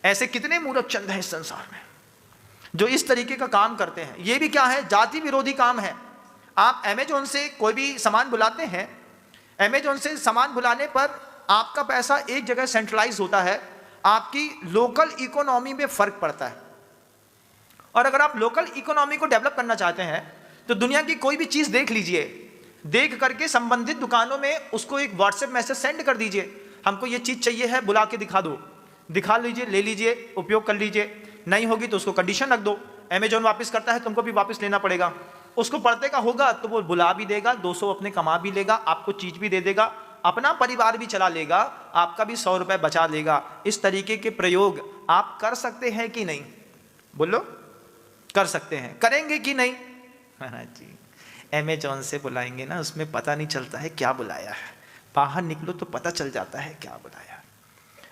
ऐसे कितने मूर्ख चंद हैं इस संसार में जो इस तरीके का काम करते हैं। ये भी क्या है, जाति विरोधी काम है। आप अमेजॉन से कोई भी सामान बुलाते हैं, अमेजॉन से सामान बुलाने पर आपका पैसा एक जगह सेंट्रलाइज होता है, आपकी लोकल इकोनॉमी में फर्क पड़ता है। और अगर आप लोकल इकोनॉमी को डेवलप करना चाहते हैं तो दुनिया की कोई भी चीज़ देख लीजिए, देख करके संबंधित दुकानों में उसको एक व्हाट्सएप मैसेज सेंड कर दीजिए, हमको ये चीज़ चाहिए है, बुला के दिखा दो, दिखा लीजिए, ले लीजिए, उपयोग कर लीजिए। नहीं होगी तो उसको कंडीशन रख दो, अमेजॉन वापस करता है तुमको भी वापस लेना पड़ेगा। उसको पढ़ते का होगा तो वो बुला भी देगा, 200 अपने कमा भी लेगा, आपको चीज़ भी दे देगा, अपना परिवार भी चला लेगा, आपका भी 100 रुपये बचा लेगा। इस तरीके के प्रयोग आप कर सकते हैं कि नहीं? बोलो, कर सकते हैं। करेंगे कि नहीं? महाराज जी अमेजॉन से बुलाएंगे ना, उसमें पता नहीं चलता है क्या बुलाया है, बाहर निकलो तो पता चल जाता है क्या बुलाया।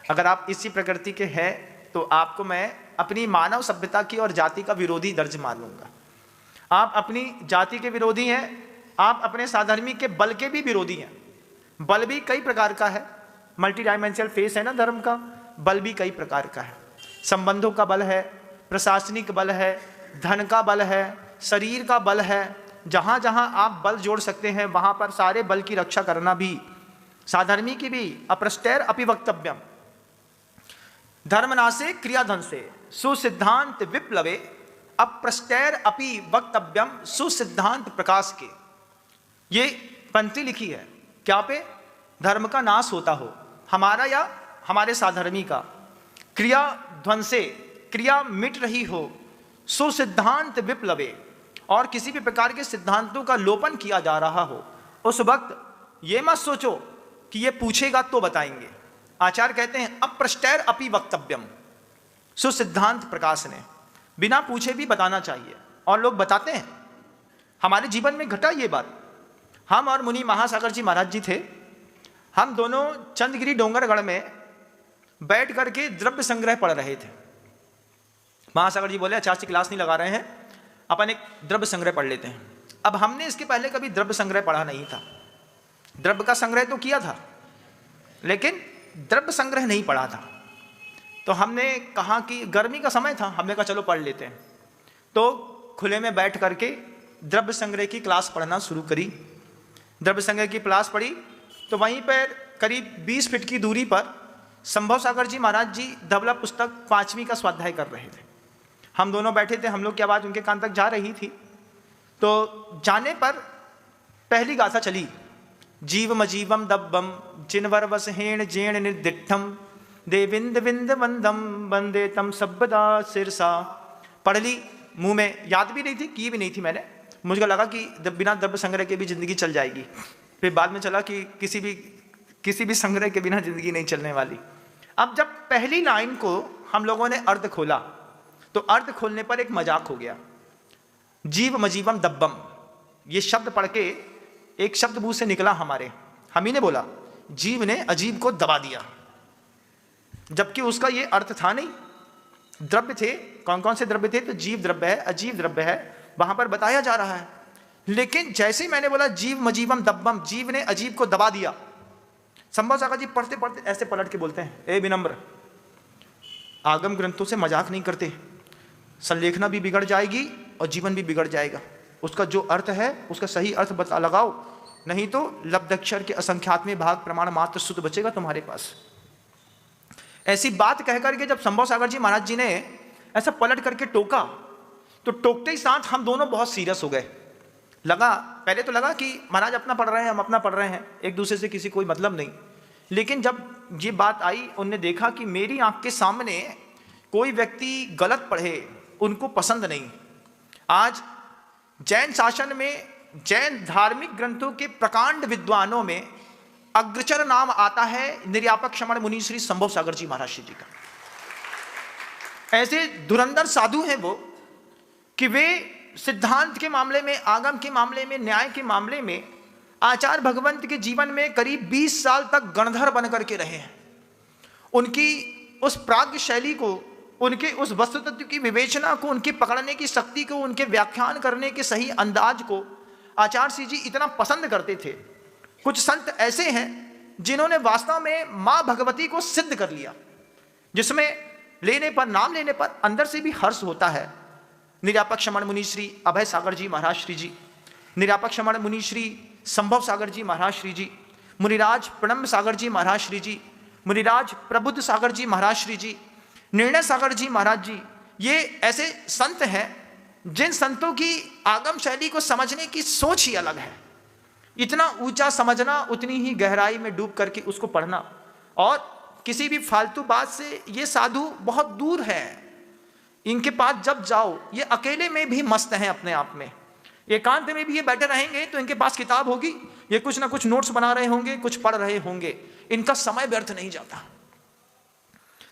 अगर आप इसी प्रकृति के हैं तो आपको मैं अपनी मानव सभ्यता की और जाति का विरोधी दर्ज मान लूंगा। आप अपनी जाति के विरोधी हैं, आप अपने साधर्मी के बल के भी विरोधी हैं। बल भी कई प्रकार का है, मल्टी डायमेंशनल फेस है ना धर्म का, बल भी कई प्रकार का है। संबंधों का बल है, प्रशासनिक बल है, धन का बल है, शरीर का बल है। जहाँ जहाँ आप बल जोड़ सकते हैं वहाँ पर सारे बल की रक्षा करना भी साधर्मी की भी। अप्रष्टैर अपि वक्तव्यम धर्मनाशे क्रियाधन से सुसिद्धांत विप्लवे अप्रष्टैर अपि वक्तव्यम सुसिद्धांत प्रकाश के। ये पंक्ति लिखी है क्या पे? धर्म का नाश होता हो, हमारा या हमारे साधर्मी का, क्रिया ध्वंसे, क्रिया मिट रही हो, सुसिद्धांत विप्लवे, और किसी भी प्रकार के सिद्धांतों का लोपन किया जा रहा हो, उस वक्त ये मत सोचो कि ये पूछेगा तो बताएंगे। आचार्य कहते हैं अप्रष्टैर अपि वक्तव्यम, सो सिद्धांत प्रकाश ने बिना पूछे भी बताना चाहिए, और लोग बताते हैं। हमारे जीवन में घटा ये बात। हम और मुनि महासागर जी महाराज जी थे, हम दोनों चंद्रगिरी डोंगरगढ़ में बैठ करके द्रव्य संग्रह पढ़ रहे थे। महासागर जी बोले आचार्य क्लास नहीं लगा रहे हैं, अपन एक द्रव्य संग्रह पढ़ लेते हैं। अब हमने इसके पहले कभी द्रव्य संग्रह पढ़ा नहीं था। द्रव्य का संग्रह तो किया था, लेकिन द्रव्य संग्रह नहीं पढ़ा था। तो हमने कहा कि गर्मी का समय था, हमने कहा चलो पढ़ लेते हैं। तो खुले में बैठ करके द्रव्य संग्रह की क्लास पढ़ना शुरू करी। द्रव्य संग्रह की क्लास पढ़ी तो वहीं पर करीब 20 फीट की दूरी पर संभव सागर जी महाराज जी धवला पुस्तक 5वीं का स्वाध्याय कर रहे थे। हम दोनों बैठे थे, हम लोग की आवाज़ उनके कान तक जा रही थी। तो जाने पर पहली गाथा चली, जीव मजीवम दब्बम जिनवर वसहेण जेण निर्दिठम देविंद विंद वंदम वंदे तम सब्बदा सिरसा। पढ़ ली, मुंह में याद भी नहीं थी, की भी नहीं थी मैंने। मुझे लगा कि बिना द्रव्य संग्रह के भी जिंदगी चल जाएगी। फिर बाद में चला कि किसी भी संग्रह के बिना जिंदगी नहीं चलने वाली। अब जब पहली लाइन को हम लोगों ने अर्थ खोला तो अर्थ खोलने पर एक मजाक हो गया। जीव मजीवम दब्बम, ये शब्द पढ़ के एक शब्द मुंह से निकला हमारे, हम ही ने बोला जीव ने अजीब को दबा दिया, जबकि उसका ये अर्थ था नहीं। द्रव्य थे, कौन कौन से द्रव्य थे? तो जीव द्रव्य है, अजीव द्रव्य है, वहां पर बताया जा रहा है। लेकिन जैसे ही मैंने बोला जीव मजीवम दब्बम, जीव ने अजीब को दबा दिया, संभव सागर जी पढ़ते पढ़ते ऐसे पलट के बोलते हैं, ए विनम्र, आगम ग्रंथों से मजाक नहीं करते, संलेखना भी बिगड़ जाएगी और जीवन भी बिगड़ जाएगा। उसका जो अर्थ है उसका सही अर्थ बता लगाओ, नहीं तो लब्धक्षर के असंख्यात्मक भाग प्रमाण मात्र सूत्र बचेगा तुम्हारे पास। ऐसी बात कह करके जब संभव सागर जी महाराज जी ने ऐसा पलट करके टोका, तो टोकते ही साथ हम दोनों बहुत सीरियस हो गए। पहले तो लगा कि महाराज अपना पढ़ रहे हैं, हम अपना पढ़ रहे हैं, एक दूसरे से किसी कोई मतलब नहीं। लेकिन जब ये बात आई, उनने देखा कि मेरी आंख के सामने कोई व्यक्ति गलत पढ़े, उनको पसंद नहीं। आज जैन शासन में जैन धार्मिक ग्रंथों के प्रकांड विद्वानों में अग्रचर नाम आता है निर्यापक श्रमण मुनि श्री संभव सागर जी महाराज जी का। ऐसे धुरंधर साधु हैं वो कि वे सिद्धांत के मामले में, आगम के मामले में, न्याय के मामले में आचार्य भगवंत के जीवन में करीब 20 साल तक गणधर बन करके रहे हैं। उनकी उस प्राज्ञ शैली को, उनके उस वस्तु तत्व की विवेचना को, उनकी पकड़ने की शक्ति को, उनके व्याख्यान करने के सही अंदाज को आचार्य श्री जी इतना पसंद करते थे। कुछ संत ऐसे हैं जिन्होंने वास्तव में मां भगवती को सिद्ध कर लिया, जिसमें लेने पर, नाम लेने पर अंदर से भी हर्ष होता है। निर्यापक श्रमण मुनि श्री अभय सागर जी महाराज श्री जी, निर्यापक श्रमण मुनि श्री संभव सागर जी महाराज श्री जी, मुनिराज प्रणम्ब सागर जी महाराज श्री जी, मुनिराज प्रबुद्ध सागर जी महाराज श्री जी, निर्णय सागर जी महाराज जी, ये ऐसे संत हैं जिन संतों की आगम शैली को समझने की सोच ही अलग है। इतना ऊंचा समझना, उतनी ही गहराई में डूब करके उसको पढ़ना, और किसी भी फालतू बात से ये साधु बहुत दूर है। इनके पास जब जाओ, ये अकेले में भी मस्त हैं अपने आप में, एकांत में भी ये बैठे रहेंगे तो इनके पास किताब होगी, ये कुछ ना कुछ नोट्स बना रहे होंगे, कुछ पढ़ रहे होंगे, इनका समय व्यर्थ नहीं जाता।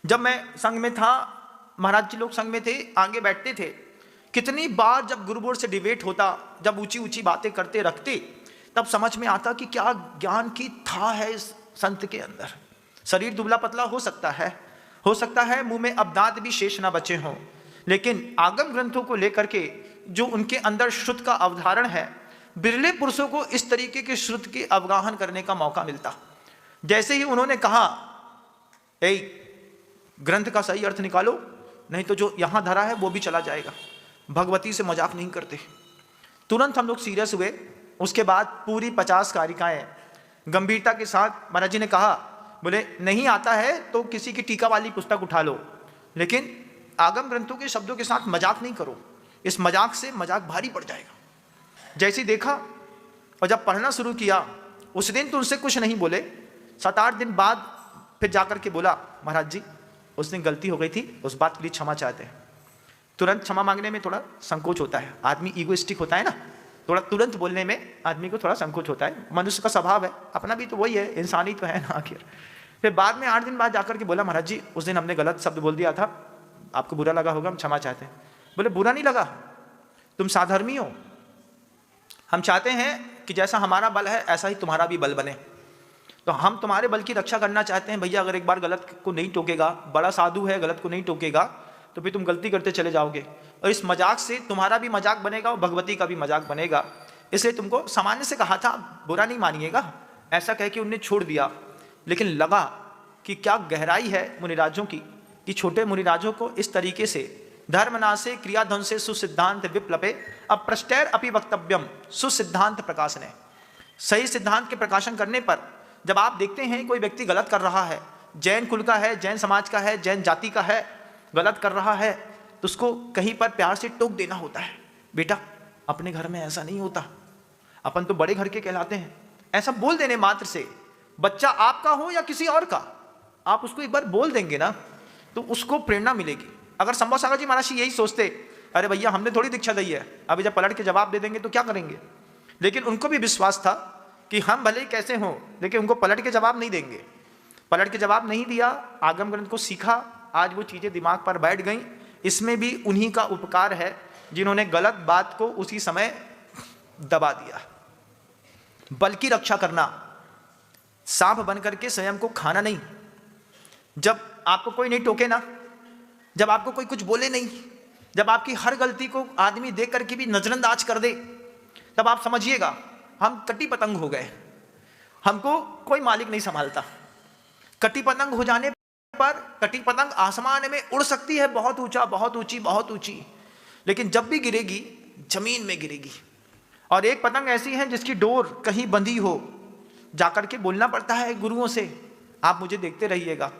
जब मैं संघ में था, महाराज जी लोग संघ में थे, आगे बैठते थे, कितनी बार जब गुरुबोर्ड से डिबेट होता, जब ऊंची ऊंची बातें करते रखते, तब समझ में आता कि क्या ज्ञान की था है इस संत के अंदर। शरीर दुबला पतला हो सकता है मुंह में अब दांत भी शेष ना बचे हों, लेकिन आगम ग्रंथों को लेकर के जो उनके अंदर श्रुत का अवधारण है, बिरले पुरुषों को इस तरीके के श्रुत के अवगाहन करने का मौका मिलता। जैसे ही उन्होंने कहा, ए ग्रंथ का सही अर्थ निकालो, नहीं तो जो यहां धरा है वो भी चला जाएगा, भगवती से मजाक नहीं करते, तुरंत हम लोग सीरियस हुए। उसके बाद पूरी 50 कारिकाएं गंभीरता के साथ महाराज जी ने कहा, बोले नहीं आता है तो किसी की टीका वाली पुस्तक उठा लो, लेकिन आगम ग्रंथों के शब्दों के साथ मजाक नहीं करो, इस मजाक से मजाक भारी पड़ जाएगा। जैसे देखा और जब पढ़ना शुरू किया, उस दिन तो उनसे कुछ नहीं बोले, 7-8 दिन बाद फिर जाकर के बोला, महाराज जी उस दिन गलती हो गई थी, उस बात के लिए क्षमा चाहते हैं। तुरंत क्षमा मांगने में थोड़ा संकोच होता है, आदमी ईगोइस्टिक होता है ना, थोड़ा तुरंत बोलने में आदमी को थोड़ा संकोच होता है, मनुष्य का स्वभाव है, अपना भी तो वही है, इंसानी तो है ना आखिर। फिर बाद में 8 दिन बाद जाकर के बोला, महाराज जी उस दिन हमने गलत शब्द बोल दिया था, आपको बुरा लगा होगा, हम क्षमा चाहते हैं। बोले बुरा नहीं लगा, तुम साधर्मी हो, हम चाहते हैं कि जैसा हमारा बल है ऐसा ही तुम्हारा भी बल बने, तो हम तुम्हारे बल की रक्षा करना चाहते हैं। भैया अगर एक बार गलत को नहीं टोकेगा, बड़ा साधु है, गलत को नहीं टोकेगा तो फिर तुम गलती करते चले जाओगे, और इस मजाक से तुम्हारा भी मजाक बनेगा और भगवती का भी मजाक बनेगा, इसलिए तुमको सामान्य से कहा था, बुरा नहीं मानिएगा। ऐसा कह के उनने छोड़ दिया। लेकिन लगा कि क्या गहराई है मुनिराजों की, कि छोटे मुनिराजों को इस तरीके से धर्मनाशे क्रियाध्वंसे सुसिद्धांत विप्लवे अप्रष्टैर अपि वक्तव्यम सुसिद्धांत प्रकाशने। सही सिद्धांत के प्रकाशन करने पर जब आप देखते हैं कोई व्यक्ति गलत कर रहा है, जैन कुल का है, जैन समाज का है, जैन जाति का है, गलत कर रहा है, तो उसको कहीं पर प्यार से टोक देना होता है, बेटा अपने घर में ऐसा नहीं होता, अपन तो बड़े घर के कहलाते हैं। ऐसा बोल देने मात्र से, बच्चा आपका हो या किसी और का, आप उसको एक बार बोल देंगे ना तो उसको प्रेरणा मिलेगी। अगर संभव सागर जी महाराज यही सोचते, अरे भैया हमने थोड़ी दीक्षा दी है, अभी जब पलट के जवाब दे देंगे तो क्या करेंगे, लेकिन उनको भी विश्वास था कि हम भले ही कैसे हों लेकिन उनको पलट के जवाब नहीं देंगे। पलट के जवाब नहीं दिया, आगम ग्रंथ को सीखा, आज वो चीज़ें दिमाग पर बैठ गई। इसमें भी उन्हीं का उपकार है जिन्होंने गलत बात को उसी समय दबा दिया। बल की रक्षा करना, सांप बन करके स्वयं को खाना नहीं। जब आपको कोई नहीं टोके ना, जब आपको कोई कुछ बोले नहीं, जब आपकी हर गलती को आदमी देख करके भी नजरअंदाज कर दे, तब आप समझिएगा हम कटी पतंग हो गए, हमको कोई मालिक नहीं संभालता। कटी पतंग हो जाने पर, कटी पतंग आसमान में उड़ सकती है, बहुत ऊंचा, बहुत ऊंची, बहुत ऊंची, लेकिन जब भी गिरेगी जमीन में गिरेगी। और एक पतंग ऐसी है जिसकी डोर कहीं बंधी हो, जाकर के बोलना पड़ता है गुरुओं से, आप मुझे देखते रहिएगा,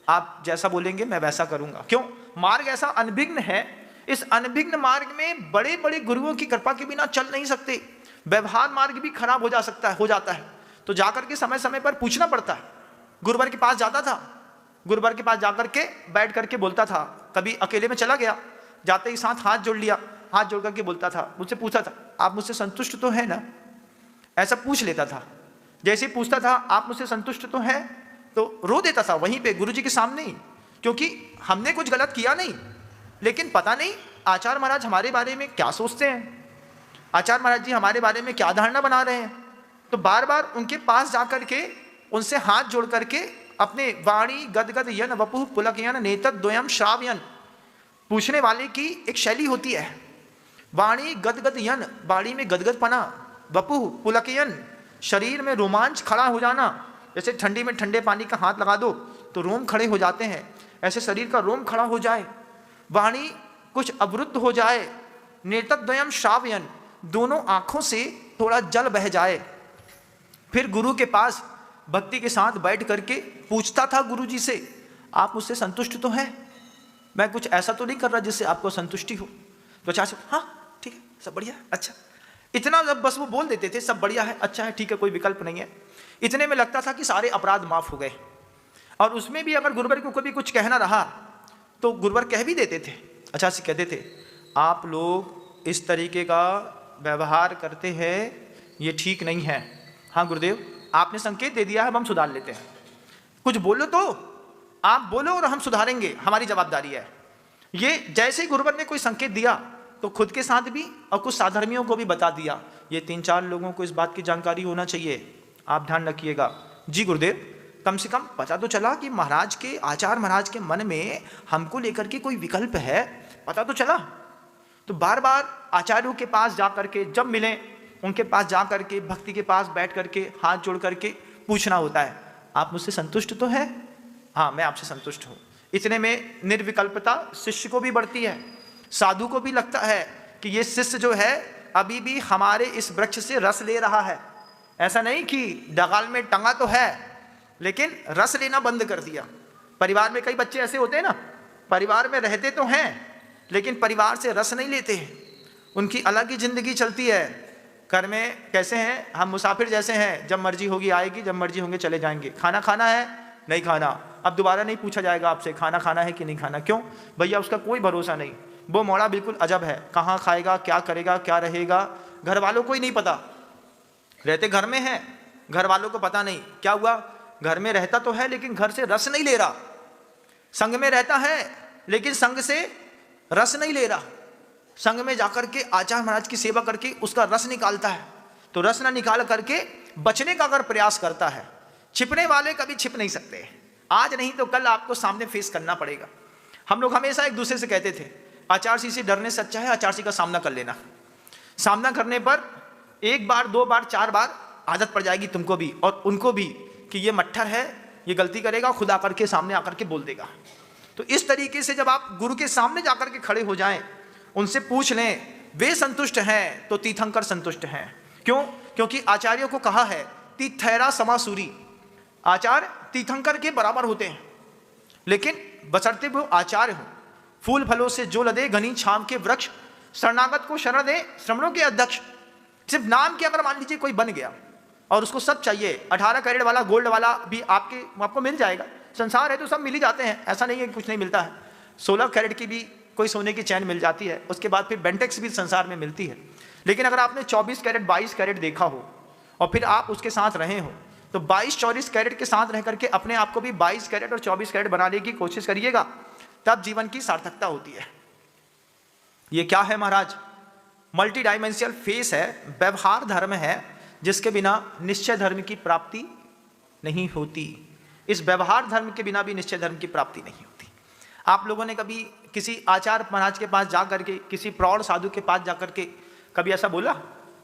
आप जैसा बोलेंगे मैं वैसा करूंगा। क्यों? मार्ग ऐसा अनभिघ्न है, इस अनभिघ्न मार्ग में बड़े बड़े गुरुओं की कृपा के बिना चल नहीं सकते। व्यवहार मार्ग भी खराब हो जाता है, तो जाकर के समय समय पर पूछना पड़ता है। गुरुवर के पास जाता था, गुरुवर के पास जाकर के बैठ करके बोलता था, कभी अकेले में चला गया, जाते ही साथ हाथ जोड़ लिया, हाथ जोड़ करके बोलता था, मुझसे पूछा था आप मुझसे संतुष्ट तो है ना, ऐसा पूछ लेता था। जैसे ही पूछता था आप मुझसे संतुष्ट तो है, तो रो देता था वहीं पे गुरुजी के सामने ही, क्योंकि हमने कुछ गलत किया नहीं, लेकिन पता नहीं आचार्य महाराज हमारे बारे में क्या सोचते हैं, आचार्य महाराज जी हमारे बारे में क्या धारणा बना रहे हैं। तो बार बार उनके पास जाकर के उनसे हाथ जोड़ करके अपने वाणी गदगद यन वपुः पुलकयन नेतद् द्वयम् श्रावयन्, पूछने वाले की एक शैली होती है, वाणी गदगद यन, वाणी में गदगद पना, वपुः पुलकयन, शरीर में रोमांच खड़ा हो जाना, जैसे ठंडी में ठंडे पानी का हाथ लगा दो तो रोम खड़े हो जाते हैं, ऐसे शरीर का रोम खड़ा हो जाए, वाणी कुछ अवरुद्ध हो जाए, नेतद्वयम् श्रावयन्, दोनों आंखों से थोड़ा जल बह जाए। फिर गुरु के पास भक्ति के साथ बैठ करके पूछता था गुरु जी से, आप मुझसे संतुष्ट तो हैं, मैं कुछ ऐसा तो नहीं कर रहा जिससे आपको संतुष्टि हो। तो आचार्य से हाँ ठीक है, सब बढ़िया, अच्छा, इतना जब बस वो बोल देते थे सब बढ़िया है, अच्छा है, ठीक है, कोई विकल्प नहीं है, इतने में लगता था कि सारे अपराध माफ हो गए। और उसमें भी अगर गुरुवर को कभी कुछ कहना रहा तो गुरुवर कह भी देते थे, अच्छा से कहते थे आप लोग इस तरीके का व्यवहार करते हैं, ये ठीक नहीं है। हाँ गुरुदेव आपने संकेत दे दिया है, हम सुधार लेते हैं, कुछ बोलो तो आप बोलो और हम सुधारेंगे, हमारी जवाबदारी है। ये जैसे ही गुरुवर ने कोई संकेत दिया तो खुद के साथ भी और कुछ साधर्मियों को भी बता दिया, ये 3-4 लोगों को इस बात की जानकारी होना चाहिए, आप ध्यान रखिएगा। जी गुरुदेव, कम से कम पता तो चला कि महाराज के, आचार्य महाराज के मन में हमको लेकर के कोई विकल्प है, पता तो चला। तो बार बार आचार्यों के पास जा करके, जब मिले उनके पास जा करके, भक्ति के पास बैठ करके हाथ जोड़ करके पूछना होता है, आप मुझसे संतुष्ट तो है? हाँ मैं आपसे संतुष्ट हूँ। इतने में निर्विकल्पता शिष्य को भी बढ़ती है, साधु को भी लगता है कि ये शिष्य जो है अभी भी हमारे इस वृक्ष से रस ले रहा है, ऐसा नहीं कि डगाल में टंगा तो है लेकिन रस लेना बंद कर दिया। परिवार में कई बच्चे ऐसे होते हैं ना, परिवार में रहते तो हैं लेकिन परिवार से रस नहीं लेते हैं, उनकी अलग ही जिंदगी चलती है। घर में कैसे हैं, हम मुसाफिर जैसे हैं, जब मर्जी होगी आएगी, जब मर्जी होंगे चले जाएंगे। खाना खाना है, नहीं खाना, अब दोबारा नहीं पूछा जाएगा आपसे खाना खाना है कि नहीं खाना। क्यों भैया, उसका कोई भरोसा नहीं, वो मोड़ा बिल्कुल अजब है, कहाँ खाएगा, क्या करेगा, क्या रहेगा, घर वालों को ही नहीं पता। रहते घर में है, घर वालों को पता नहीं क्या हुआ, घर में रहता तो है लेकिन घर से रस नहीं ले रहा, संघ में रहता है लेकिन संघ से रस नहीं ले रहा। संघ में जाकर के आचार्य महाराज की सेवा करके उसका रस निकालता है, तो रस ना निकाल करके बचने का अगर प्रयास करता है, छिपने वाले कभी छिप नहीं सकते, आज नहीं तो कल आपको सामने फेस करना पड़ेगा। हम लोग हमेशा एक दूसरे से कहते थे आचार्य से डरने से अच्छा है आचार्य का सामना कर लेना। सामना करने पर एक बार, दो बार, चार बार आदत पड़ जाएगी तुमको भी और उनको भी कि ये मट्ठर है, ये गलती करेगा, खुद आकर के सामने आकर के बोल देगा। तो इस तरीके से जब आप गुरु के सामने जाकर के खड़े हो जाएं, उनसे पूछ लें, वे संतुष्ट हैं तो तीर्थंकर संतुष्ट हैं। क्यों? क्योंकि आचार्यों को कहा है तीर्थैरा समासूरी, आचार्य तीर्थंकर के बराबर होते हैं, लेकिन बशर्ते वो आचार्य हो। फूल फलों से जो लदे घनी छाम के वृक्ष, शरणागत को शरण दे श्रमणों के अध्यक्ष। सिर्फ नाम के अगर मान लीजिए कोई बन गया और उसको सब चाहिए, 18 कैरेट वाला गोल्ड वाला भी आपको मिल जाएगा, संसार है तो सब मिल ही जाते हैं, ऐसा नहीं है कि कुछ नहीं मिलता है। 16 कैरेट की भी कोई सोने की चैन मिल जाती है, उसके बाद फिर बेंटेक्स भी संसार में मिलती है। लेकिन अगर आपने 24 कैरेट 22 कैरेट देखा हो और फिर आप उसके साथ रहे हो, तो 22-24 कैरेट के साथ रह करके अपने आप को भी 22 कैरेट और 24 कैरेट बनाने की कोशिश करिएगा, तब जीवन की सार्थकता होती है। ये क्या है महाराज? मल्टी डायमेंशनल फेस है, व्यवहार धर्म है, जिसके बिना निश्चय धर्म की प्राप्ति नहीं होती। इस व्यवहार धर्म के बिना भी निश्चय धर्म की प्राप्ति नहीं होती। आप लोगों ने कभी किसी आचार्य महाराज के पास जा करके, किसी प्रौढ़ साधु के पास जाकर के कभी ऐसा बोला,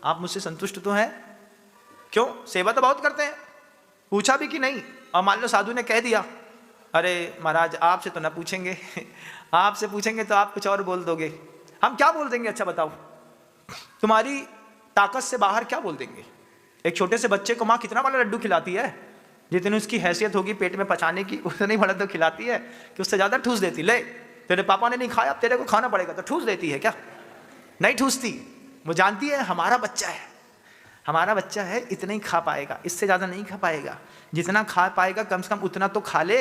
आप मुझसे संतुष्ट तो हैं? क्यों? सेवा तो बहुत करते हैं, पूछा भी कि नहीं? और मान लो साधु ने कह दिया, अरे महाराज आपसे तो ना पूछेंगे आपसे पूछेंगे तो आप कुछ और बोल दोगे। हम क्या बोल देंगे? अच्छा बताओ, तुम्हारी ताकत से बाहर क्या बोल देंगे? एक छोटे से बच्चे को माँ कितना बड़ा लड्डू खिलाती है, जितनी उसकी हैसियत होगी पेट में पचाने की, उतनी बड़ा तो खिलाती है कि उससे ज़्यादा ठूस देती। ले तेरे पापा ने नहीं खाया, अब तेरे को खाना पड़ेगा, तो ठूस देती है क्या? नहीं ठूसती। वो जानती है हमारा बच्चा है, हमारा बच्चा है, इतना ही खा पाएगा, इससे ज़्यादा नहीं खा पाएगा, जितना खा पाएगा कम से कम उतना तो खा ले,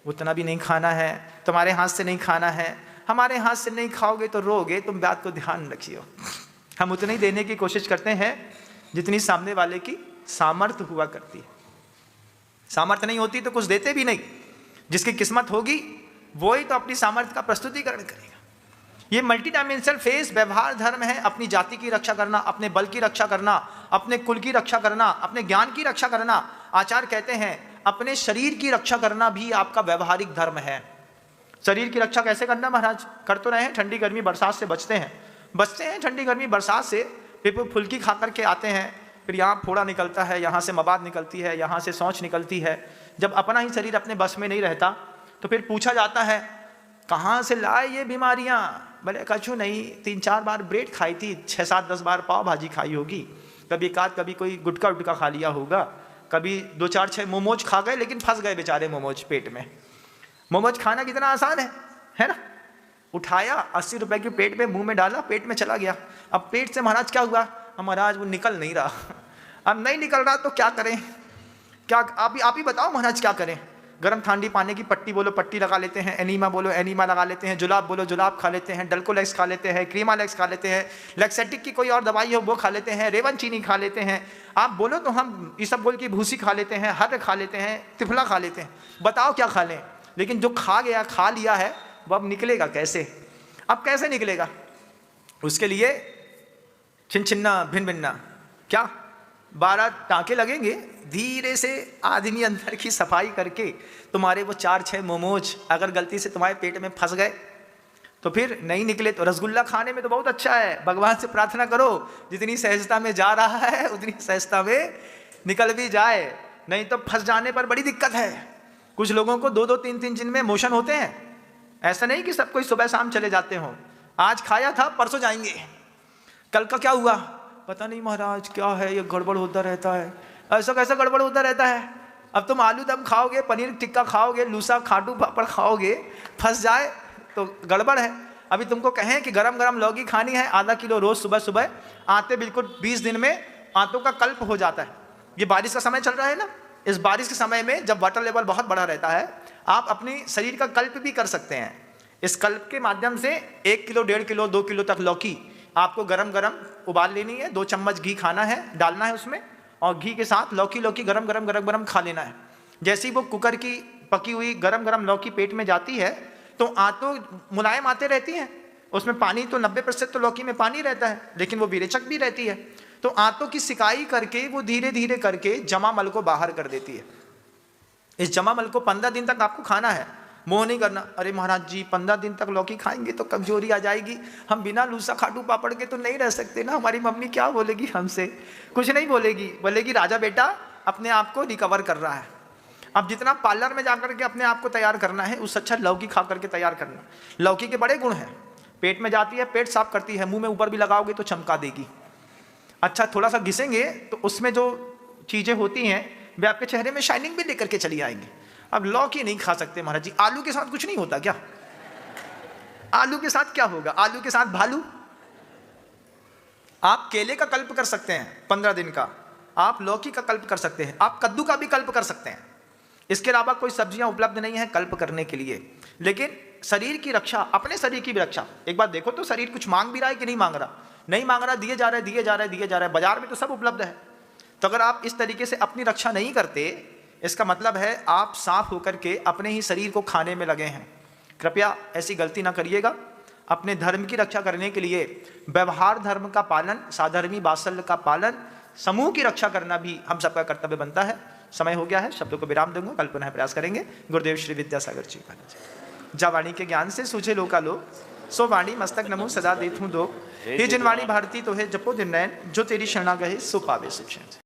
उतना भी नहीं खाना है, तुम्हारे हाथ से नहीं खाना है, हमारे हाथ से नहीं खाओगे तो रोगे, तुम बात को ध्यान रखियो। हम उतना ही देने की कोशिश करते हैं जितनी सामने वाले की सामर्थ्य हुआ करती है। सामर्थ्य नहीं होती तो कुछ देते भी नहीं। जिसकी किस्मत होगी वो ही तो अपनी सामर्थ्य का प्रस्तुतिकरण करेगा। ये मल्टी डायमेंशनल फेस व्यवहार धर्म है, अपनी जाति की रक्षा करना, अपने बल की रक्षा करना, अपने कुल की रक्षा करना, अपने ज्ञान की रक्षा करना। आचार्य कहते हैं अपने शरीर की रक्षा करना भी आपका व्यवहारिक धर्म है। शरीर की रक्षा कैसे करना महाराज? कर तो रहे हैं, ठंडी गर्मी बरसात से बचते हैं ठंडी गर्मी बरसात से, फिर फुल्की खा करके आते हैं, फिर यहाँ फोड़ा निकलता है, यहाँ से मवाद निकलती है, यहाँ से शौच निकलती है। जब अपना ही शरीर अपने बस में नहीं रहता तो फिर पूछा जाता है कहाँ से लाए ये बीमारियाँ? बोले कछु नहीं, 3-4 बार ब्रेड खाई थी, 6-7-10 बार पाव भाजी खाई होगी, कभी एकाध कभी कोई गुटखा उटका खा लिया होगा, कभी 2-4-6 मोमोज खा गए, लेकिन फंस गए बेचारे मोमोज पेट में। मोमोज खाना कितना आसान है ना? उठाया 80 रुपए की पेट में, मुंह में डाला, पेट में चला गया। अब पेट से महाराज क्या हुआ? महाराज वो निकल नहीं रहा। अब नहीं निकल रहा तो क्या करें? क्या आप ही बताओ महाराज क्या करें? गर्म ठंडी पानी की पट्टी बोलो पट्टी लगा लेते हैं, एनीमा बोलो एनीमा लगा लेते हैं, जुलाब बोलो जुलाब खा लेते हैं, डल्कोलेक्स खा लेते हैं, क्रीमालेक्स खा लेते हैं, लेक्सेटिक की कोई और दवाई हो वो खा लेते हैं, रेवन चीनी खा लेते हैं। आप बोलो तो हम इसबगोल की भूसी खा लेते हैं, हर्र खा लेते हैं, तिफला खा लेते हैं। बताओ क्या खा लें? लेकिन जो खा लिया है वो अब निकलेगा कैसे? अब कैसे निकलेगा? उसके लिए छिन्ना भिन्न भिन्ना क्या 12 टाँके लगेंगे, धीरे से आदमी अंदर की सफाई करके तुम्हारे वो 4-6 मोमोज अगर गलती से तुम्हारे पेट में फंस गए तो फिर नहीं निकले तो रसगुल्ला खाने में तो बहुत अच्छा है। भगवान से प्रार्थना करो जितनी सहजता में जा रहा है उतनी सहजता में निकल भी जाए, नहीं तो फंस जाने पर बड़ी दिक्कत है। कुछ लोगों को 2-2, 3-3 दिन में मोशन होते हैं। ऐसा नहीं कि सब कोई सुबह शाम चले जाते हों, आज खाया था परसों जाएंगे, कल का क्या हुआ पता नहीं महाराज, क्या है ये गड़बड़ होता रहता है। ऐसा कैसा गड़बड़ होता रहता है? अब तुम आलू दम खाओगे, पनीर टिक्का खाओगे, लूसा खाटू पापड़ खाओगे, फंस जाए तो गड़बड़ है। अभी तुमको कहें कि गरम गरम लौकी खानी है, आधा किलो रोज सुबह सुबह, आते बिल्कुल 20 दिन में आंतों का कल्प हो जाता है। ये बारिश का समय चल रहा है ना, इस बारिश के समय में जब वाटर लेवल बहुत बड़ा रहता है, आप अपनी शरीर का कल्प भी कर सकते हैं। इस कल्प के माध्यम से 1 किलो 1.5 किलो 2 किलो तक लौकी आपको गरम गरम उबाल लेनी है, 2 चम्मच घी खाना है, डालना है उसमें, और घी के साथ लौकी गरम गरम खा लेना है। जैसे ही वो कुकर की पकी हुई गरम गरम लौकी पेट में जाती है तो आंतों मुलायम आते रहती हैं, उसमें पानी तो 90% तो लौकी में पानी रहता है, लेकिन वो विरेचक भी रहती है, तो आंतों की सिकाई करके वो धीरे धीरे करके जमा मल को बाहर कर देती है। इस जमा मल को 15 दिन तक आपको खाना है। मोह नहीं करना, अरे महाराज जी 15 दिन तक लौकी खाएंगे तो कमजोरी आ जाएगी, हम बिना लूसा खाटू पापड़ के तो नहीं रह सकते ना, हमारी मम्मी क्या बोलेगी हमसे। कुछ नहीं बोलेगी, बोलेगी राजा बेटा अपने आप को रिकवर कर रहा है। अब जितना पार्लर में जाकर के अपने आप को तैयार करना है, उससे अच्छा लौकी खा करके तैयार करना। लौकी के बड़े गुण हैं, पेट में जाती है, पेट साफ करती है, मुंह में ऊपर भी लगाओगे तो चमका देगी। अच्छा थोड़ा सा घिसेंगे तो उसमें जो चीजें होती हैं वे आपके चेहरे में शाइनिंग भी लेकर के चली आएंगी। अब लौकी नहीं खा सकते महाराज जी, आलू के साथ कुछ नहीं होता क्या? आलू के साथ क्या होगा? आलू के साथ भालू। आप केले का कल्प कर सकते हैं 15 दिन का, आप लौकी का कल्प कर सकते हैं, आप कद्दू का भी कल्प कर सकते हैं। इसके अलावा कोई सब्जियां उपलब्ध नहीं है कल्प करने के लिए। लेकिन शरीर की रक्षा, अपने शरीर की भी रक्षा, एक बार देखो तो शरीर कुछ मांग भी रहा है कि नहीं मांग रहा? नहीं मांग रहा, दिए जा रहे दिए जा रहे दिए जा रहे, बाजार में तो सब उपलब्ध है। तो अगर आप इस तरीके से अपनी रक्षा नहीं करते, इसका मतलब है आप साफ होकर के अपने ही शरीर को खाने में लगे हैं। कृपया ऐसी गलती ना करिएगा। अपने धर्म की रक्षा करने के लिए व्यवहार धर्म का पालन, साधर्मी वात्सल्य का पालन, समूह की रक्षा करना भी हम सबका कर्तव्य बनता है। समय हो गया है, शब्दों को विराम दूंगा, कल पुनः प्रयास करेंगे। गुरुदेव श्री विद्यासागर जी का जा वाणी के ज्ञान से सूझे लोका लो, सो वाणी मस्तक नमो सदा देत हूँ दो। हे जिन वाणी भारती तो है जपो दिन नैन, जो तेरी शरणा गहे सो पावे सुख।